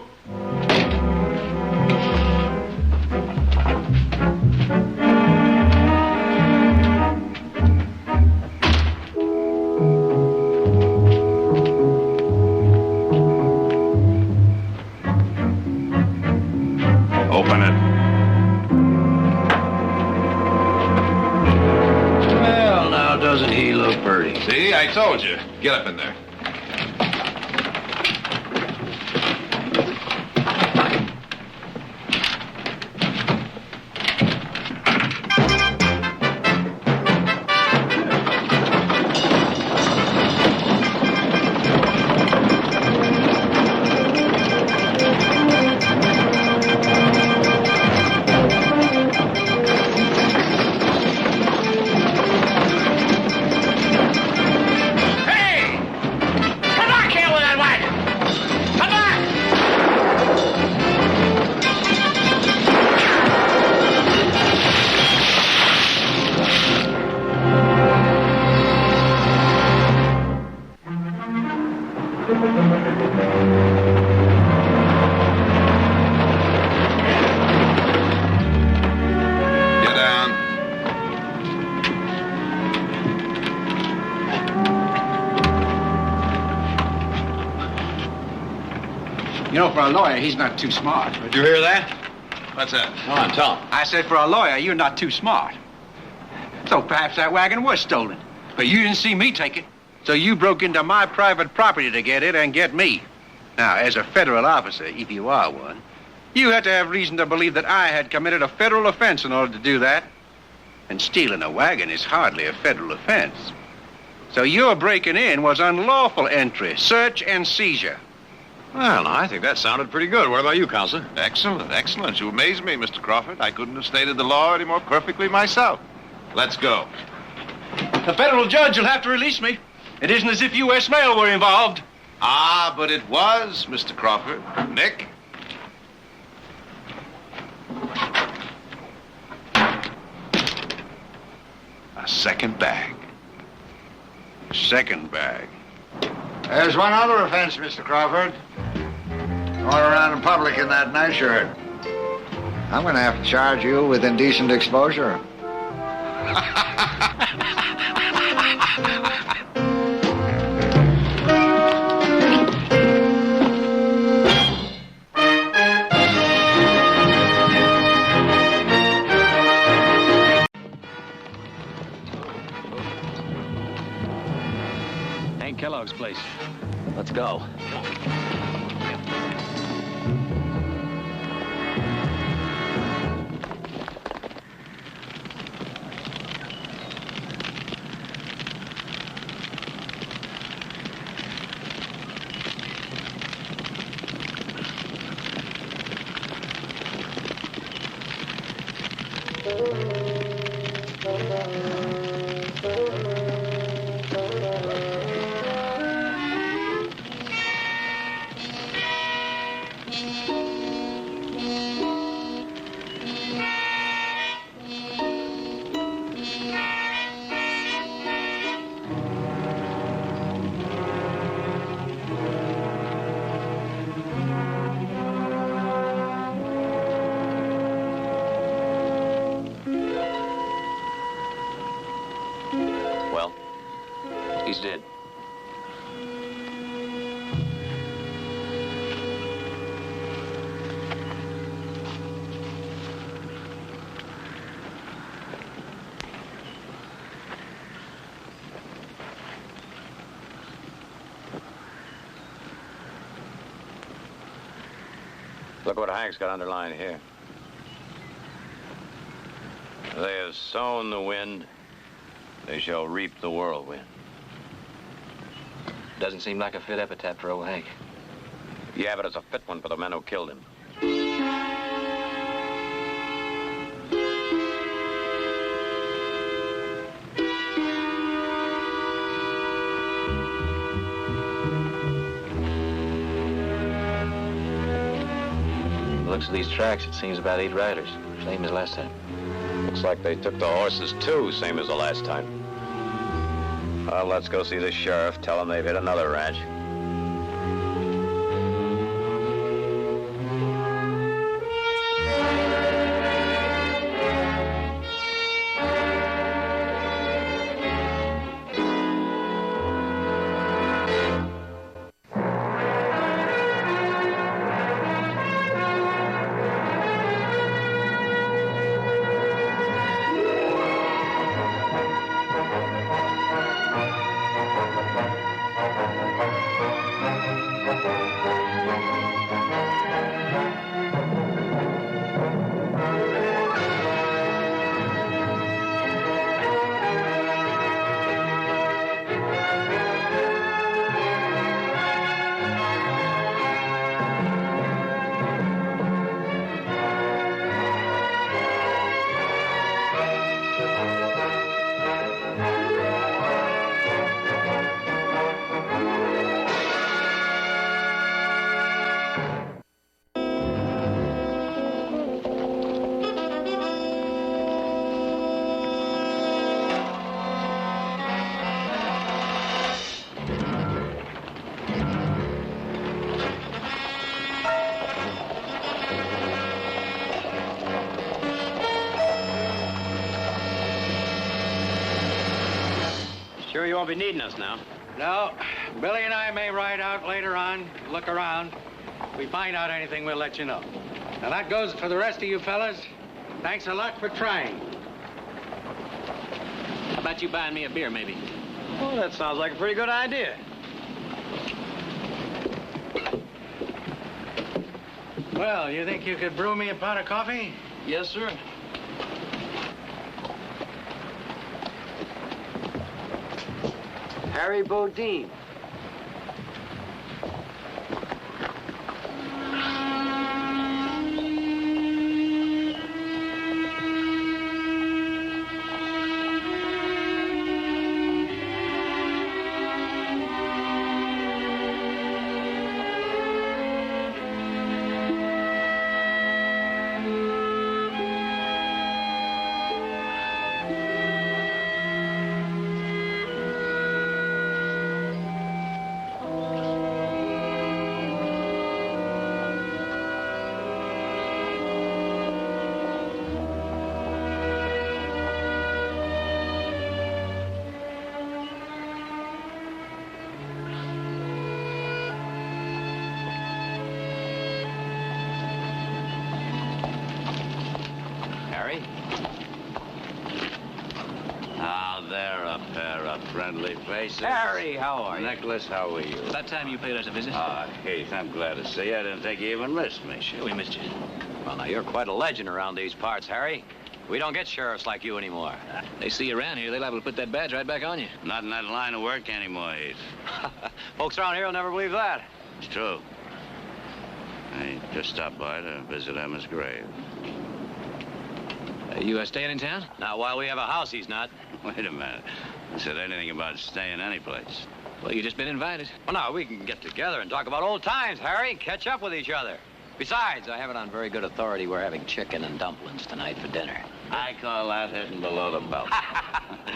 Open it. Well, now, doesn't he look pretty? See, I told you. Get up in there. Get down. You know, for a lawyer, he's not too smart. Did you hear that? What's that? Come on, tell him. I said, for a lawyer, you're not too smart. So perhaps that wagon was stolen. But you didn't see me take it. So you broke into my private property to get it and get me. Now, as a federal officer, if you are one, you had to have reason to believe that I had committed a federal offense in order to do that. And stealing a wagon is hardly a federal offense. So your breaking in was unlawful entry, search and seizure. Well, I think that sounded pretty good. What about you, Counselor? Excellent, excellent. You amaze me, Mr. Crawford. I couldn't have stated the law any more perfectly myself. Let's go. The federal judge will have to release me. It isn't as if U.S. mail were involved. Ah, but it was, Mr. Crawford. Nick? A second bag. Second bag. There's one other offense, Mr. Crawford. Going around in public in that nightshirt. I'm going to have to charge you with indecent exposure. Dog's place. Let's go. He's dead. Look what Hank's got underlined here. They have sown the wind, they shall reap the whirlwind. Doesn't seem like a fit epitaph for old Hank. Yeah, but it's a fit one for the men who killed him. Looks of these tracks, it seems about 8 riders. Same as last time. Looks like they took the horses, too, same as the last time. Well, let's go see the sheriff. Tell him they've hit another ranch. Sure you won't be needing us now? No. Billy and I may ride out later on, look around. If we find out anything, we'll let you know. Now, that goes for the rest of you fellas. Thanks a lot for trying. How about you buying me a beer, maybe? Oh, that sounds like a pretty good idea. Well, you think you could brew me a pot of coffee? Yes, sir. Harry Bodine. Now, they're a pair of friendly faces. Harry, how are you? Nicholas, how are you? About time you paid us a visit. Heath, I'm glad to see you. I didn't think you even missed me. Sure, we missed you. Well, now, you're quite a legend around these parts, Harry. We don't get sheriffs like you anymore. They see you around here, they're liable to put that badge right back on you. Not in that line of work anymore, Heath. Folks around here will never believe that. It's true. I just stopped by to visit Emma's grave. You staying in town? Now, while we have a house, he's not. Wait a minute. I said anything about staying anyplace. Well, you just been invited. Well, now, we can get together and talk about old times, Harry. Catch up with each other. Besides, I have it on very good authority we're having chicken and dumplings tonight for dinner. I call that hitting below the belt.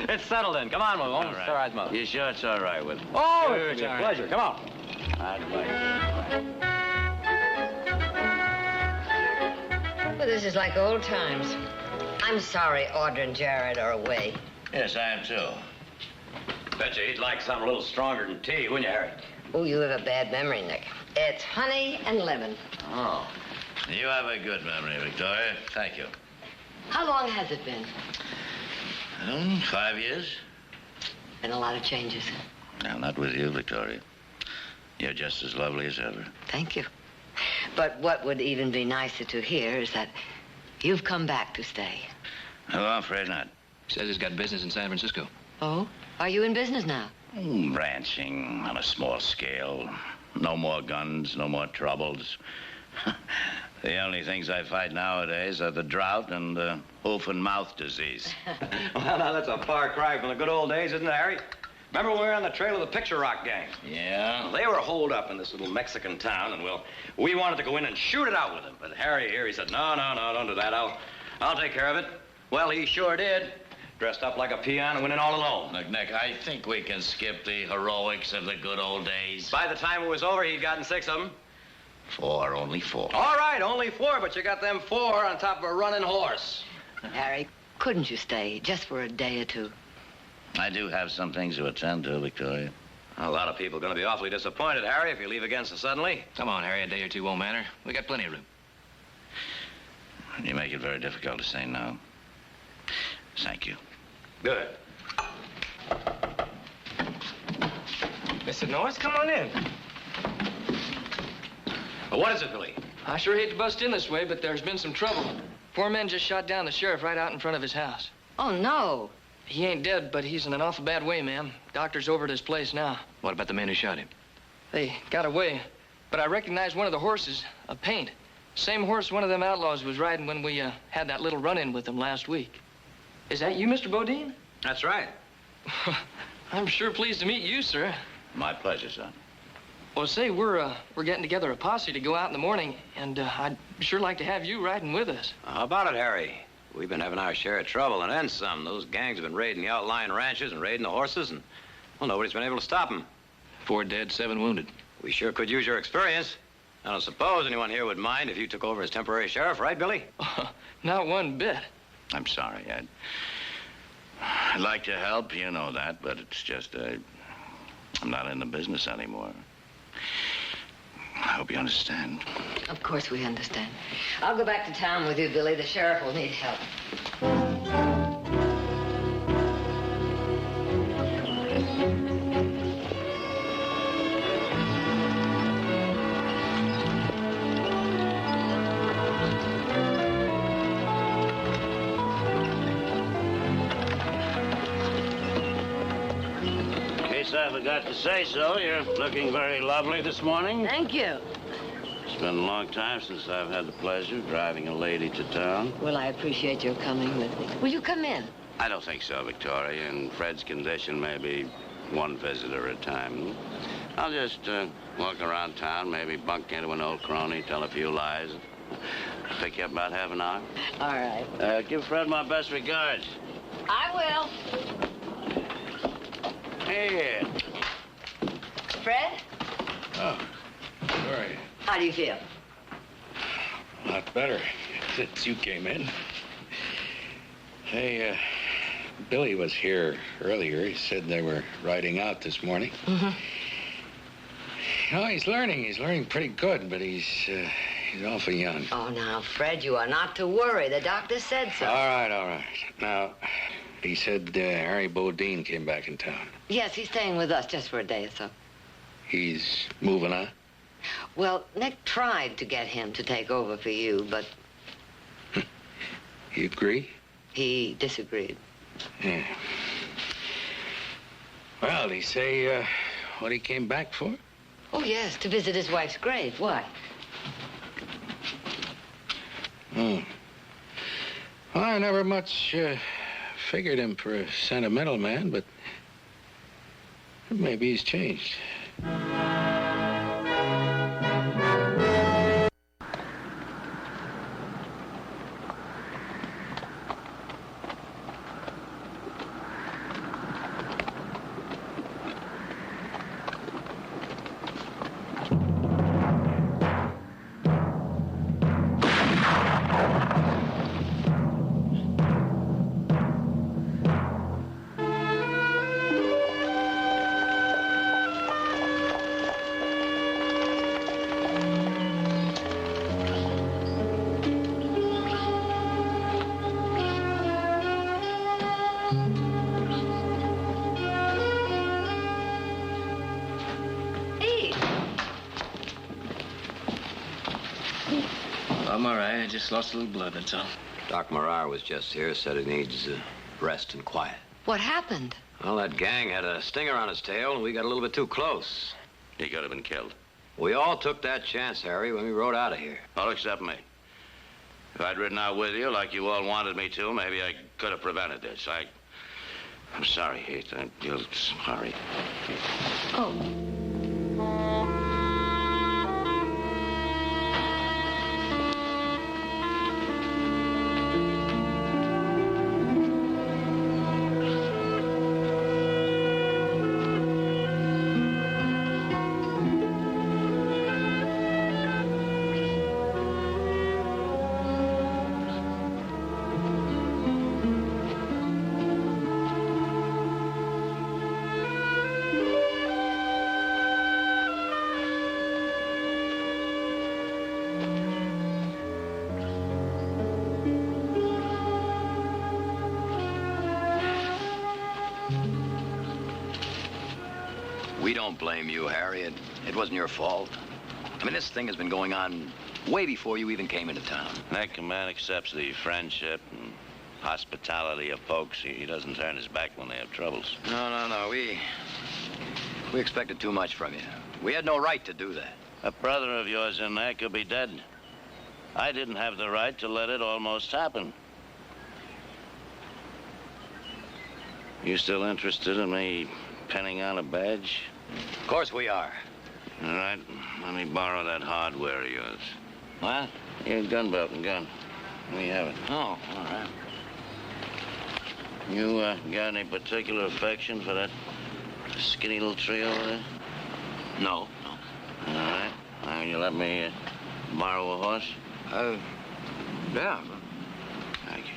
It's settled in. Come on, we'll All right. stir eyes mouth. You sure it's all right with me? Oh, Sure, it's it's a all pleasure. right. Come on. I'd like. Well, this is like old times. I'm sorry Audra and Jared are away. Yes, I am too. Bet you he'd like something a little stronger than tea, wouldn't you, Harry? Oh, you have a bad memory, Nick. It's honey and lemon. Oh. You have a good memory, Victoria. Thank you. How long has it been? 5 years? Been a lot of changes. No, not with you, Victoria. You're just as lovely as ever. Thank you. But what would even be nicer to hear is that you've come back to stay. Oh, I'm afraid not. Says he's got business in San Francisco. Oh? Are you in business now? Ranching on a small scale. No more guns, no more troubles. The only things I fight nowadays are the drought and hoof and mouth disease. Well, now, that's a far cry from the good old days, isn't it, Harry? Remember when we were on the trail of the Picture Rock gang? Yeah? They were holed up in this little Mexican town, and, well, we wanted to go in and shoot it out with them. But Harry here, he said, no, don't do that. I'll take care of it. Well, he sure did. Dressed up like a peon and went in all alone. Look, Nick, I think we can skip the heroics of the good old days. By the time it was over, he'd gotten 6 of them. 4, only 4. All right, only 4, but you got them 4 on top of a running horse. Harry, couldn't you stay just for a day or two? I do have some things to attend to, Victoria. A lot of people are going to be awfully disappointed, Harry, if you leave again so suddenly. Come on, Harry, a day or two won't matter. We got plenty of room. You make it very difficult to say no. Thank you. Good. Mr. Norris, come on in. Well, what is it, Billy? I sure hate to bust in this way, but there's been some trouble. 4 men just shot down the sheriff right out in front of his house. Oh, no. He ain't dead, but he's in an awful bad way, ma'am. Doctor's over at his place now. What about the man who shot him? They got away, but I recognized one of the horses, a Paint. Same horse one of them outlaws was riding when we had that little run-in with him last week. Is that you, Mr. Bodine? That's right. I'm sure pleased to meet you, sir. My pleasure, son. Well, say, we're getting together a posse to go out in the morning, and I'd sure like to have you riding with us. How about it, Harry? We've been having our share of trouble and then some. Those gangs have been raiding the outlying ranches and raiding the horses, and, well, nobody's been able to stop them. 4 dead, 7 wounded. We sure could use your experience. I don't suppose anyone here would mind if you took over as temporary sheriff, right, Billy? Not one bit. I'm sorry. I'd like to help, you know that, but it's just, I'm not in the business anymore. I hope you understand. Of course we understand. I'll go back to town with you, Billy. The sheriff will need help. I forgot to say so. You're looking very lovely this morning. Thank you. It's been a long time since I've had the pleasure of driving a lady to town. Well, I appreciate your coming with me. Will you come in? I don't think so, Victoria. In Fred's condition, maybe one visitor at a time. I'll just walk around town, maybe bunk into an old crony, tell a few lies. Pick you up about half an hour. All right. Give Fred my best regards. I will. Hey. Fred? Oh, sorry. How do you feel? A lot better since you came in. Hey, Billy was here earlier. He said they were riding out this morning. Mm-hmm. You know, he's learning. He's learning pretty good, but he's awful young. Oh, now, Fred, you are not to worry. The doctor said so. All right. Now, He said Harry Bodine came back in town. Yes, he's staying with us just for a day or so. He's moving on? Well, Nick tried to get him to take over for you, but... You agree? He disagreed. Yeah. Well, did he say what he came back for? Oh, yes, to visit his wife's grave. Why? Oh. Well, I never much figured him for a sentimental man, but maybe he's changed. I'm all right. I just lost a little blood, that's all. Doc Marar was just here, said he needs rest and quiet. What happened? Well, that gang had a stinger on his tail, and we got a little bit too close. He could have been killed. We all took that chance, Harry, when we rode out of here. All except me. If I'd ridden out with you like you all wanted me to, maybe I could have prevented this. I'm sorry, Heath. You're sorry. Oh. We don't blame you, Harry. It wasn't your fault. I mean, this thing has been going on way before you even came into town. That man accepts the friendship and hospitality of folks. He doesn't turn his back when they have troubles. No. We expected too much from you. We had no right to do that. A brother of yours in there could be dead. I didn't have the right to let it almost happen. You still interested in me pinning on a badge? Of course we are. All right, let me borrow that hardware of yours. What? Your gun belt and gun. Let me have it. Oh, all right. You got any particular affection for that skinny little tree over there? No. All right. Now, you let me borrow a horse? Yeah. Thank you.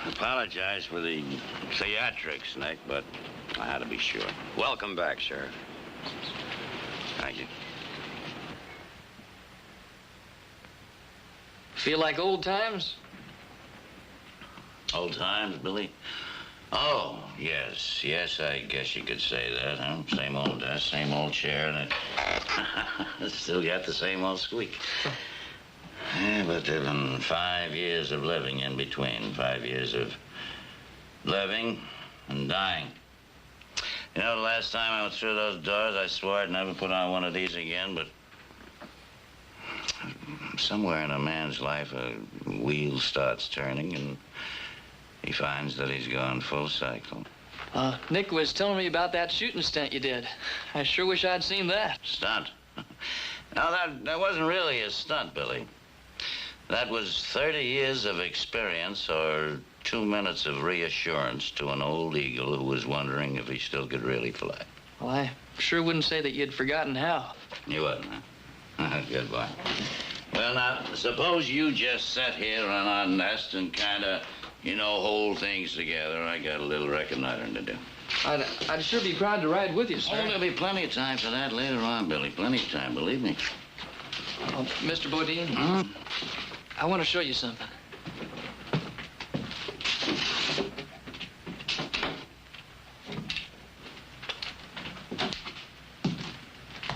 Apologize for the theatrics, Nick, but I had to be sure. Welcome back, Sheriff. Thank you. Feel like old times? Old times, Billy? Oh, yes, I guess you could say that, huh? Same old desk, same old chair, and it still got the same old squeak. Yeah, but there've been 5 years of living in between. 5 years of living and dying. You know, the last time I went through those doors, I swore I'd never put on one of these again, but somewhere in a man's life, a wheel starts turning, and he finds that he's gone full cycle. Nick was telling me about that shooting stunt you did. I sure wish I'd seen that. Stunt? No, that wasn't really a stunt, Billy. That was 30 years of experience or 2 minutes of reassurance to an old eagle who was wondering if he still could really fly. Well, I sure wouldn't say that you'd forgotten how. You wouldn't, huh? Good boy. Well, now, suppose you just sit here on our nest and kind of, hold things together. I got a little reconnoitering to do. I'd sure be proud to ride with you, sir. Oh, there'll be plenty of time for that later on, Billy. Plenty of time, believe me. Mr. Bodine, I want to show you something.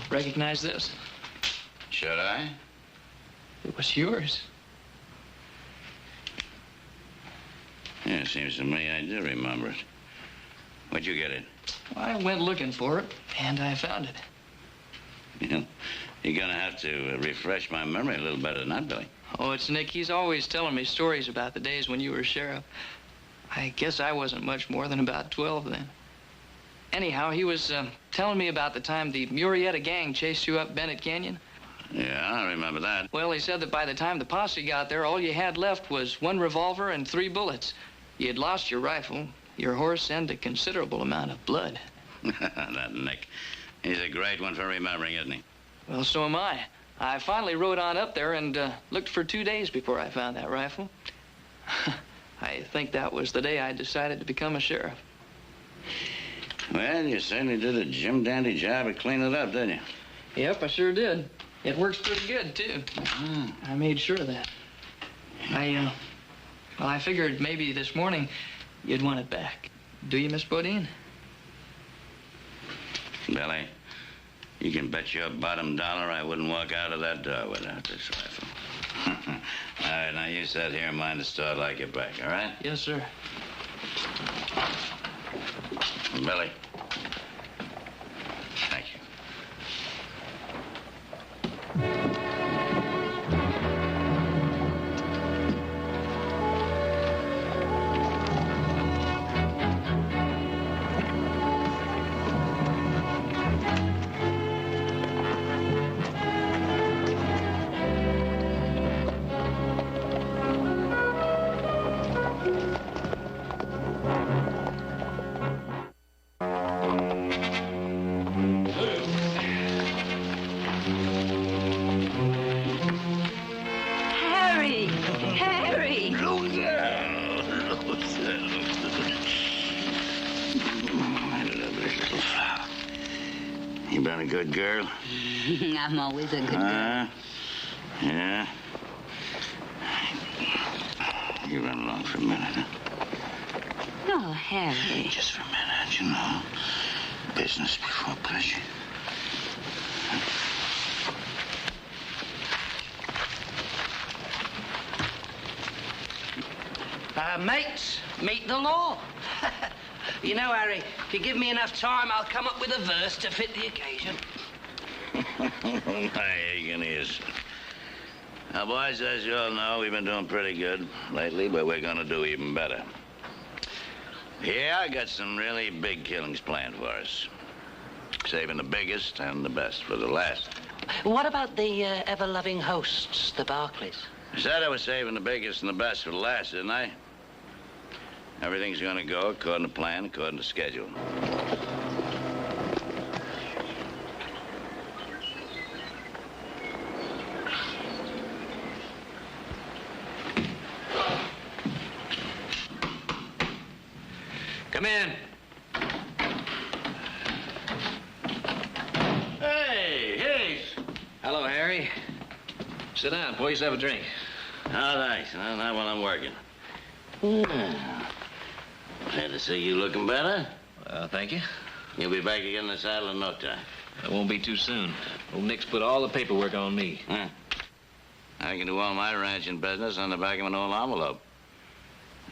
Recognize this? Should I? It was yours. Yeah, it seems to me I do remember it. Where'd you get it? Well, I went looking for it, and I found it. You're gonna have to refresh my memory a little better than that, Billy. Oh, it's Nick. He's always telling me stories about the days when you were sheriff. I guess I wasn't much more than about 12 then. Anyhow, he was telling me about the time the Murrieta gang chased you up Bennett Canyon. Yeah, I remember that. Well, he said that by the time the posse got there, all you had left was 1 revolver and 3 bullets. You had lost your rifle, your horse, and a considerable amount of blood. That Nick. He's a great one for remembering, isn't he? Well, so am I. I finally rode on up there and looked for 2 days before I found that rifle. I think that was the day I decided to become a sheriff. Well, you certainly did a jim-dandy job of cleaning it up, didn't you? Yep, I sure did. It works pretty good, too. I made sure of that. I figured maybe this morning you'd want it back. Do you, Miss Bodine? Billy, you can bet your bottom dollar I wouldn't walk out of that door without this rifle. All right, now you sit here and mind the store till I get back, all right? Yes, sir. Billy. Thank you. You been a good girl? I'm always a good girl. Yeah. You run along for a minute, huh? Oh, Harry. Just for a minute, Business before pleasure. Mates, meet the law. You know, Harry, if you give me enough time, I'll come up with a verse to fit the occasion. Hey, you can hear us. Now, boys, as you all know, we've been doing pretty good lately, but we're gonna do even better. Yeah, I got some really big killings planned for us. Saving the biggest and the best for the last. What about the ever-loving hosts, the Barclays? I said I was saving the biggest and the best for the last, didn't I? Everything's gonna go according to plan, according to schedule. Come in. Hey. Hello, Harry. Sit down. Pour yourself a drink. Oh, thanks. No, not while I'm working. Glad to see you looking better. Thank you. You'll be back again in the saddle in no time. It won't be too soon. Old Nick's put all the paperwork on me. Huh? I can do all my ranching business on the back of an old envelope.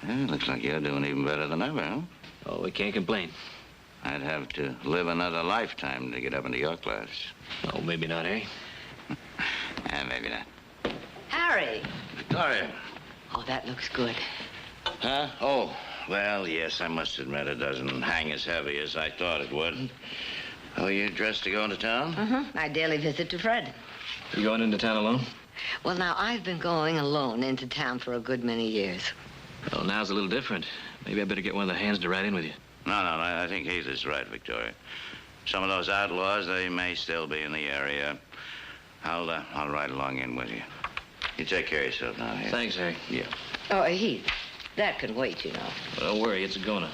Looks like you're doing even better than ever, huh? Oh, we can't complain. I'd have to live another lifetime to get up into your class. Oh, maybe not, eh? Maybe not. Harry. Victoria. Oh, that looks good. Huh? Oh, well, yes, I must admit it doesn't hang as heavy as I thought it would. Oh, you dressed to go into town? Mm-hmm. My daily visit to Fred. You going into town alone? Well, now, I've been going alone into town for a good many years. Well, now's a little different. Maybe I better get one of the hands to ride in with you. No, I think Heath is right, Victoria. Some of those outlaws, they may still be in the area. I'll ride along in with you. You take care of yourself now, Heath. Thanks, Harry. Yeah. Oh, Heath, that can wait, you know. Well, don't worry, it's a goner.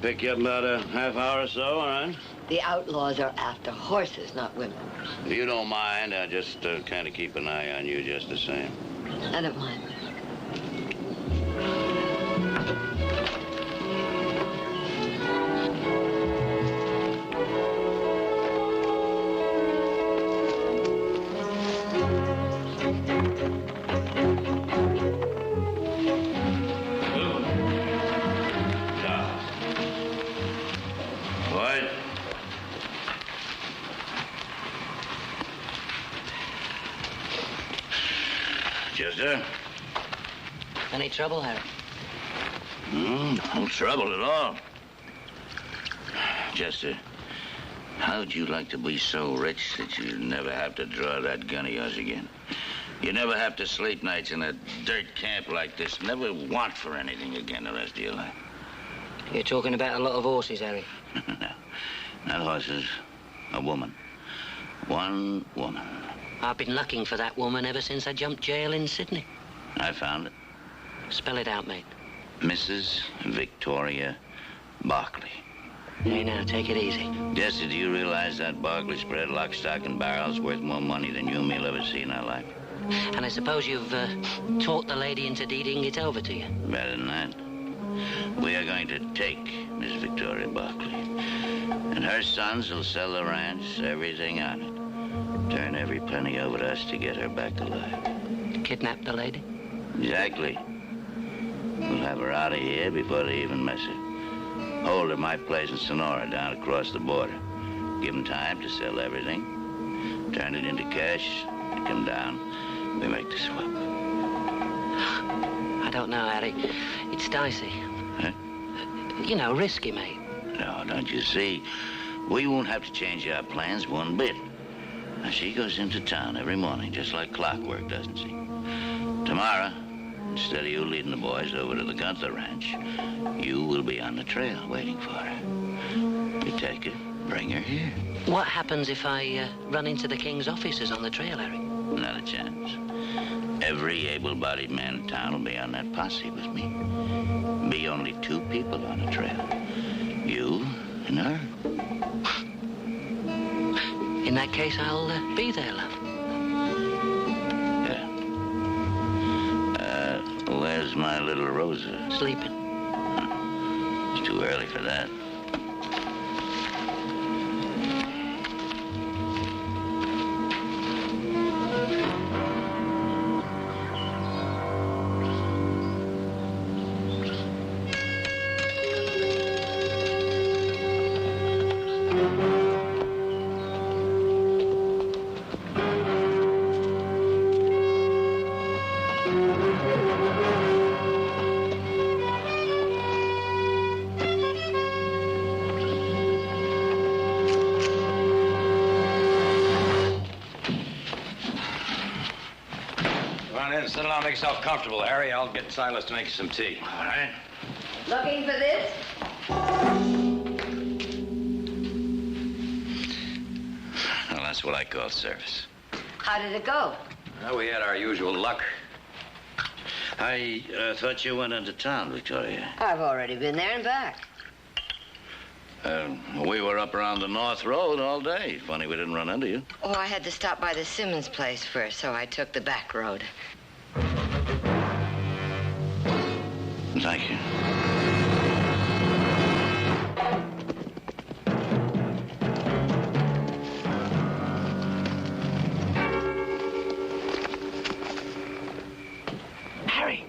Pick you up about a half hour or so, all right? The outlaws are after horses, not women. If you don't mind, I'll just kind of keep an eye on you just the same. I don't mind. Chester? Any trouble, Harry? No trouble at all. Chester, how'd you like to be so rich that you never have to draw that gun of yours again? You never have to sleep nights in a dirt camp like this. Never want for anything again the rest of your life. You're talking about a lot of horses, Harry. No, not horses. A woman. One woman. I've been looking for that woman ever since I jumped jail in Sydney. I found it. Spell it out, mate. Mrs. Victoria Barkley. Hey, now, take it easy. Jesse, do you realize that Barkley spread lock, stock, and barrel's worth more money than you and me'll ever see in our life? And I suppose you've talked the lady into deeding it over to you? Better than that. We are going to take Miss Victoria Barkley. And her sons will sell the ranch, everything on it. Turn every penny over to us to get her back alive. Kidnap the lady? Exactly. We'll have her out of here before they even miss her. Hold her at my place in Sonora down across the border. Give them time to sell everything. Turn it into cash. Come down. We make the swap. I don't know, Harry. It's dicey. Huh? You know, risky, mate. No, don't you see? We won't have to change our plans one bit. Now, she goes into town every morning, just like clockwork, doesn't she? Tomorrow, instead of you leading the boys over to the Gunther Ranch, you will be on the trail waiting for her. You take her, bring her here. What happens if I run into the King's officers on the trail, Harry? Not a chance. Every able-bodied man in town will be on that posse with me. Be only two people on the trail. You and her. In that case, I'll be there, love. Yeah. Where's my little Rosa? Sleeping. It's too early for that. Settle down, make yourself comfortable, Harry. I'll get Silas to make you some tea. All right. Looking for this? Well, that's what I call service. How did it go? Well, we had our usual luck. I thought you went into town, Victoria. I've already been there and back. We were up around the North Road all day. Funny we didn't run into you. Oh, I had to stop by the Simmons place first, so I took the back road. Thank you. Harry.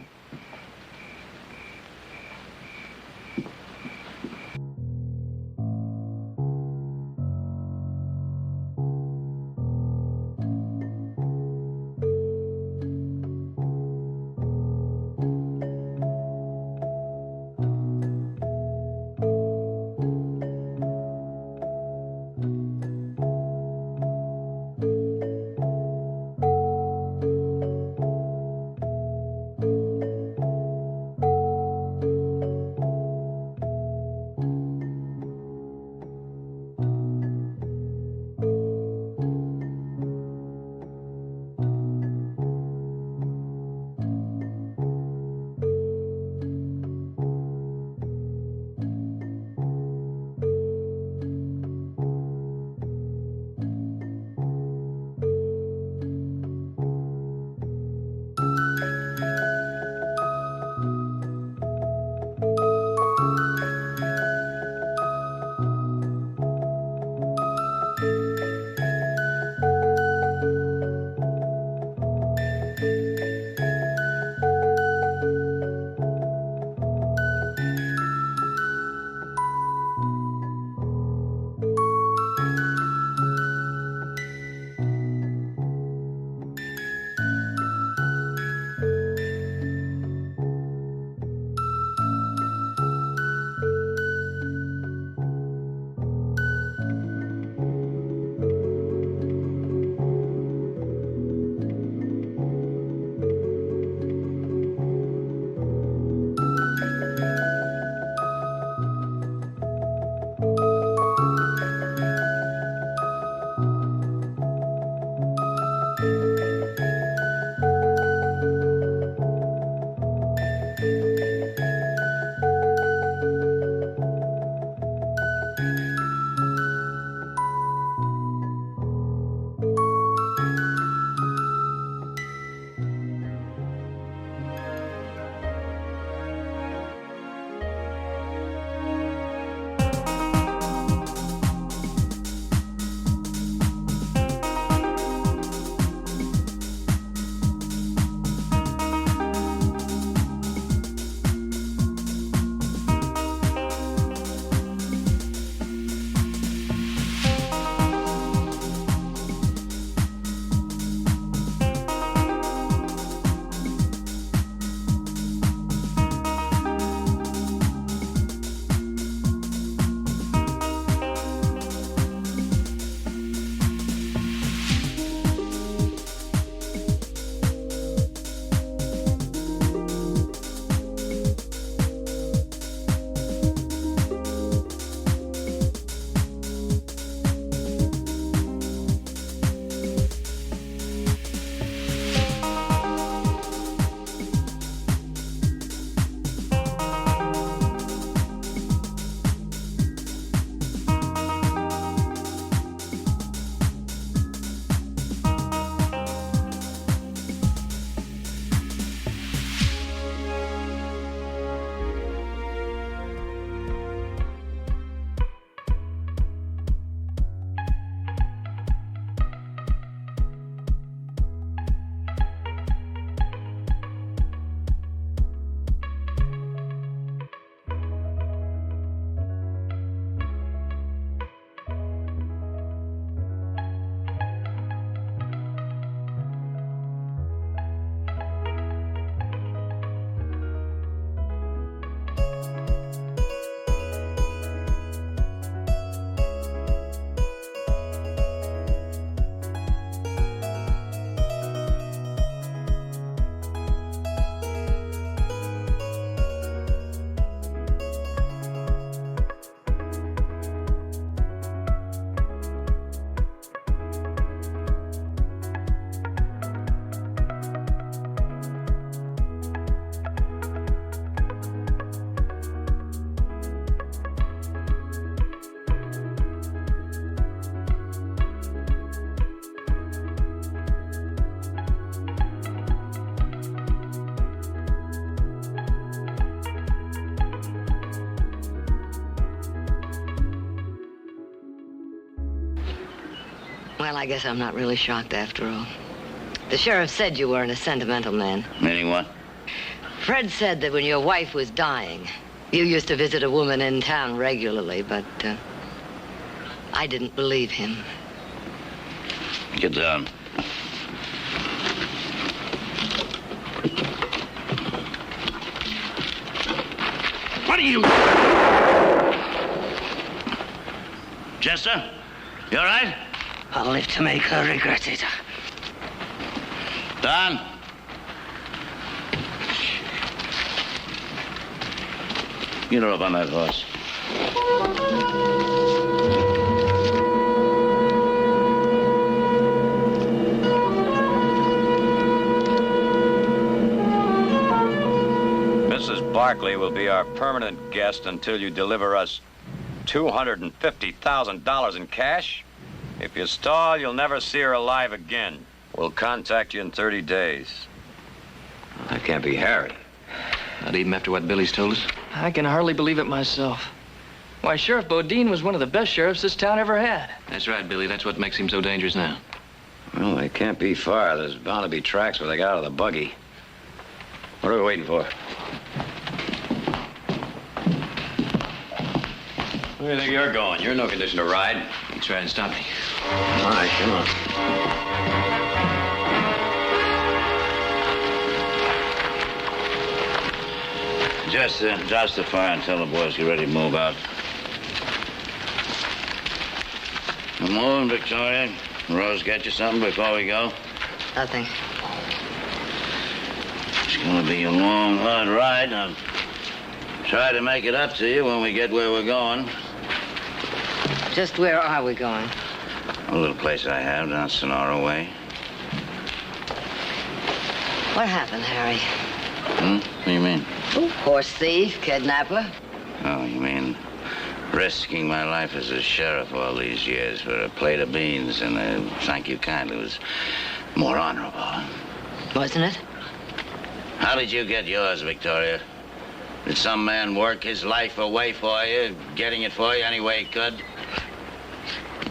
Well, I guess I'm not really shocked after all. The sheriff said you weren't a sentimental man. Meaning what? Fred said that when your wife was dying, you used to visit a woman in town regularly, but I didn't believe him. Get down. What are you... Chester, you all right? I'll live to make her regret it. Don? Get her up on that horse. Mrs. Barkley will be our permanent guest until you deliver us $250,000 in cash. If you stall, you'll never see her alive again. We'll contact you in 30 days. That can't be Harry. Not even after what Billy's told us. I can hardly believe it myself. Why, Sheriff Bodine was one of the best sheriffs this town ever had. That's right, Billy. That's what makes him so dangerous now. Well, they can't be far. There's bound to be tracks where they got out of the buggy. What are we waiting for? Where do you think you're going? You're in no condition to ride. You try and stop me. All right, come on. Just douse the fire and tell the boys get ready to move out. Come on, Victoria. Rose get you something before we go? Nothing. It's gonna be a long, hard ride. I'll try to make it up to you when we get where we're going. Just where are we going? A little place I have down Sonora way. What happened, Harry? What do you mean? Horse thief, kidnapper. Oh, you mean risking my life as a sheriff all these years for a plate of beans and a thank you kindly was more honorable. Wasn't it? How did you get yours, Victoria? Did some man work his life away for you, getting it for you any way he could?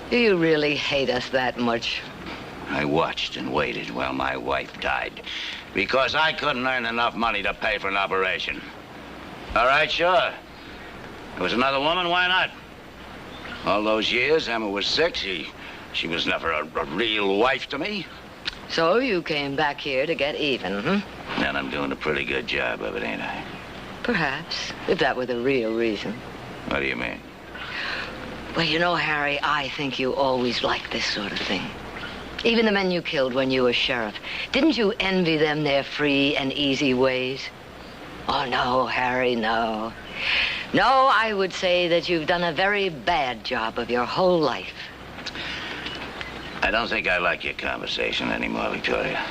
Do you really hate us that much? I watched and waited while my wife died because I couldn't earn enough money to pay for an operation. All right, sure. There was another woman, why not? All those years Emma was sick, she was never a real wife to me. So you came back here to get even, hmm? And I'm doing a pretty good job of it, ain't I? Perhaps, if that were the real reason. What do you mean? Well, you know, Harry, I think you always liked this sort of thing. Even the men you killed when you were sheriff. Didn't you envy them their free and easy ways? Oh, no, Harry, no. No, I would say that you've done a very bad job of your whole life. I don't think I like your conversation anymore, Victoria.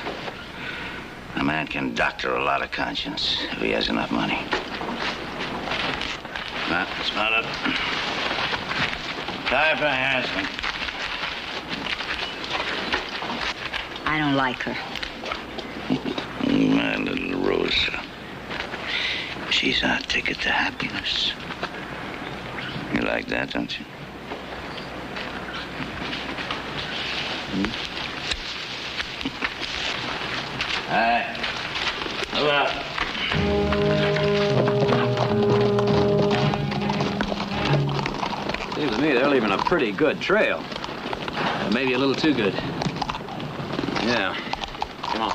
A man can doctor a lot of conscience if he has enough money. Now, smart up. Time for Hanson. I don't like her. My little Rosa. She's our ticket to happiness. You like that, don't you? All right. Move out. Seems to me they're leaving a pretty good trail. Maybe a little too good. Yeah. Come on.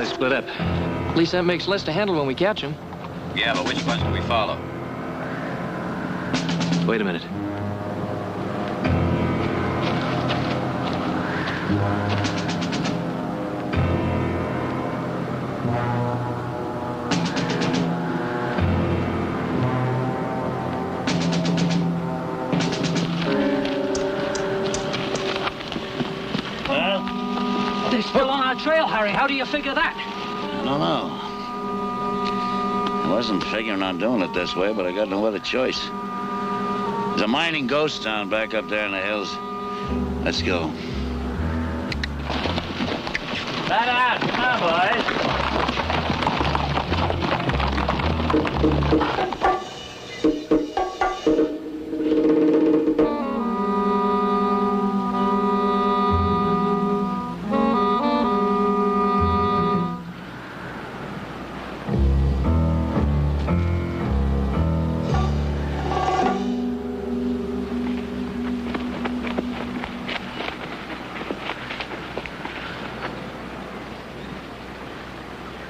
Split up. At least that makes less to handle when we catch him. Yeah, but which one should we follow? Wait a minute. They're still on our trail, Harry. How do you figure that? I don't know. I wasn't figuring on doing it this way, but I got no other choice. There's a mining ghost town back up there in the hills. Let's go. Right on. Come on,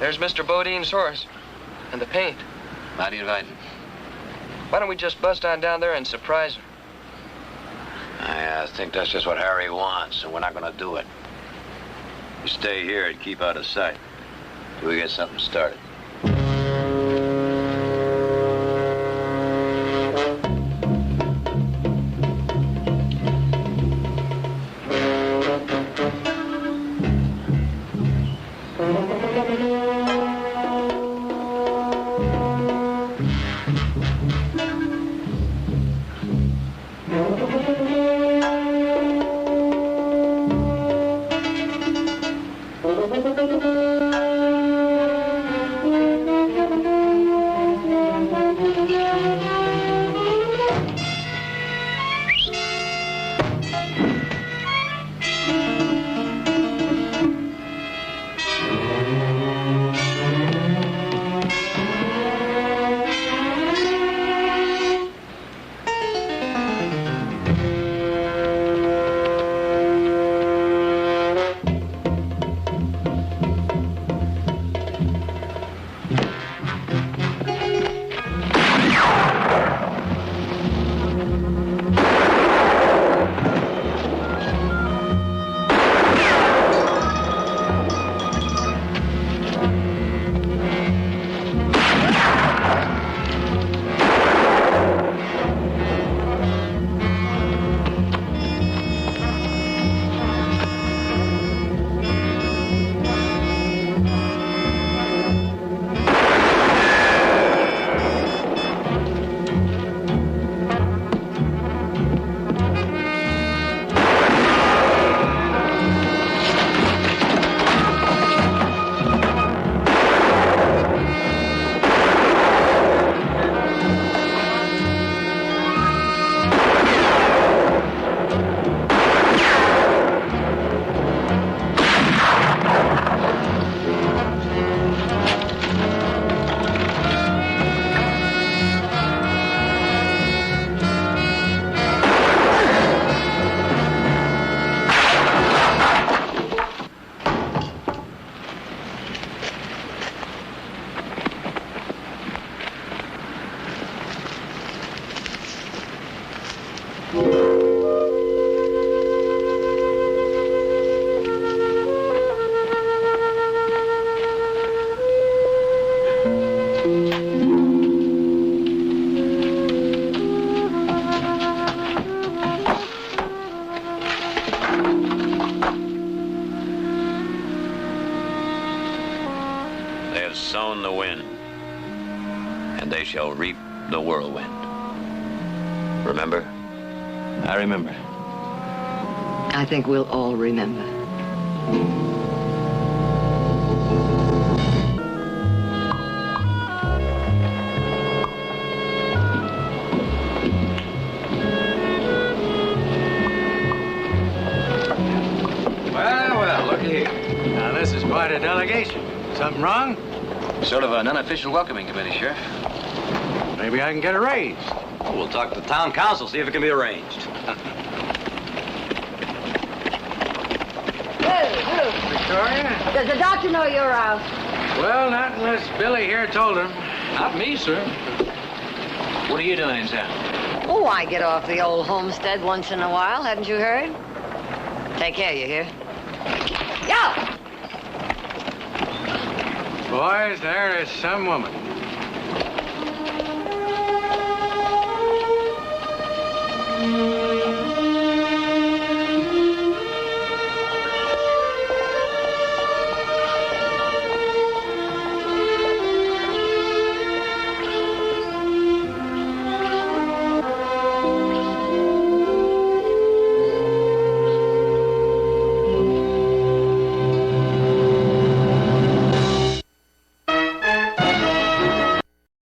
There's Mr. Bodine's horse. And the paint. Mighty inviting. Why don't we just bust on down there and surprise her? I think that's just what Harry wants, and we're not going to do it. You stay here and keep out of sight till we get something started. Sown the wind, and they shall reap the whirlwind. Remember? I remember. I think we'll all remember. Well, looky here. Now, this is quite a delegation. Something wrong? Sort of an unofficial welcoming committee, Sheriff. Maybe I can get a raise. Oh, we'll talk to the town council, see if it can be arranged. Victoria? Does the doctor know you're out? Well, not unless Billy here told him. Not me, sir. What are you doing in town? Oh, I get off the old homestead once in a while. Hadn't you heard? Take care, you hear? Yeah! Boys, there is some woman.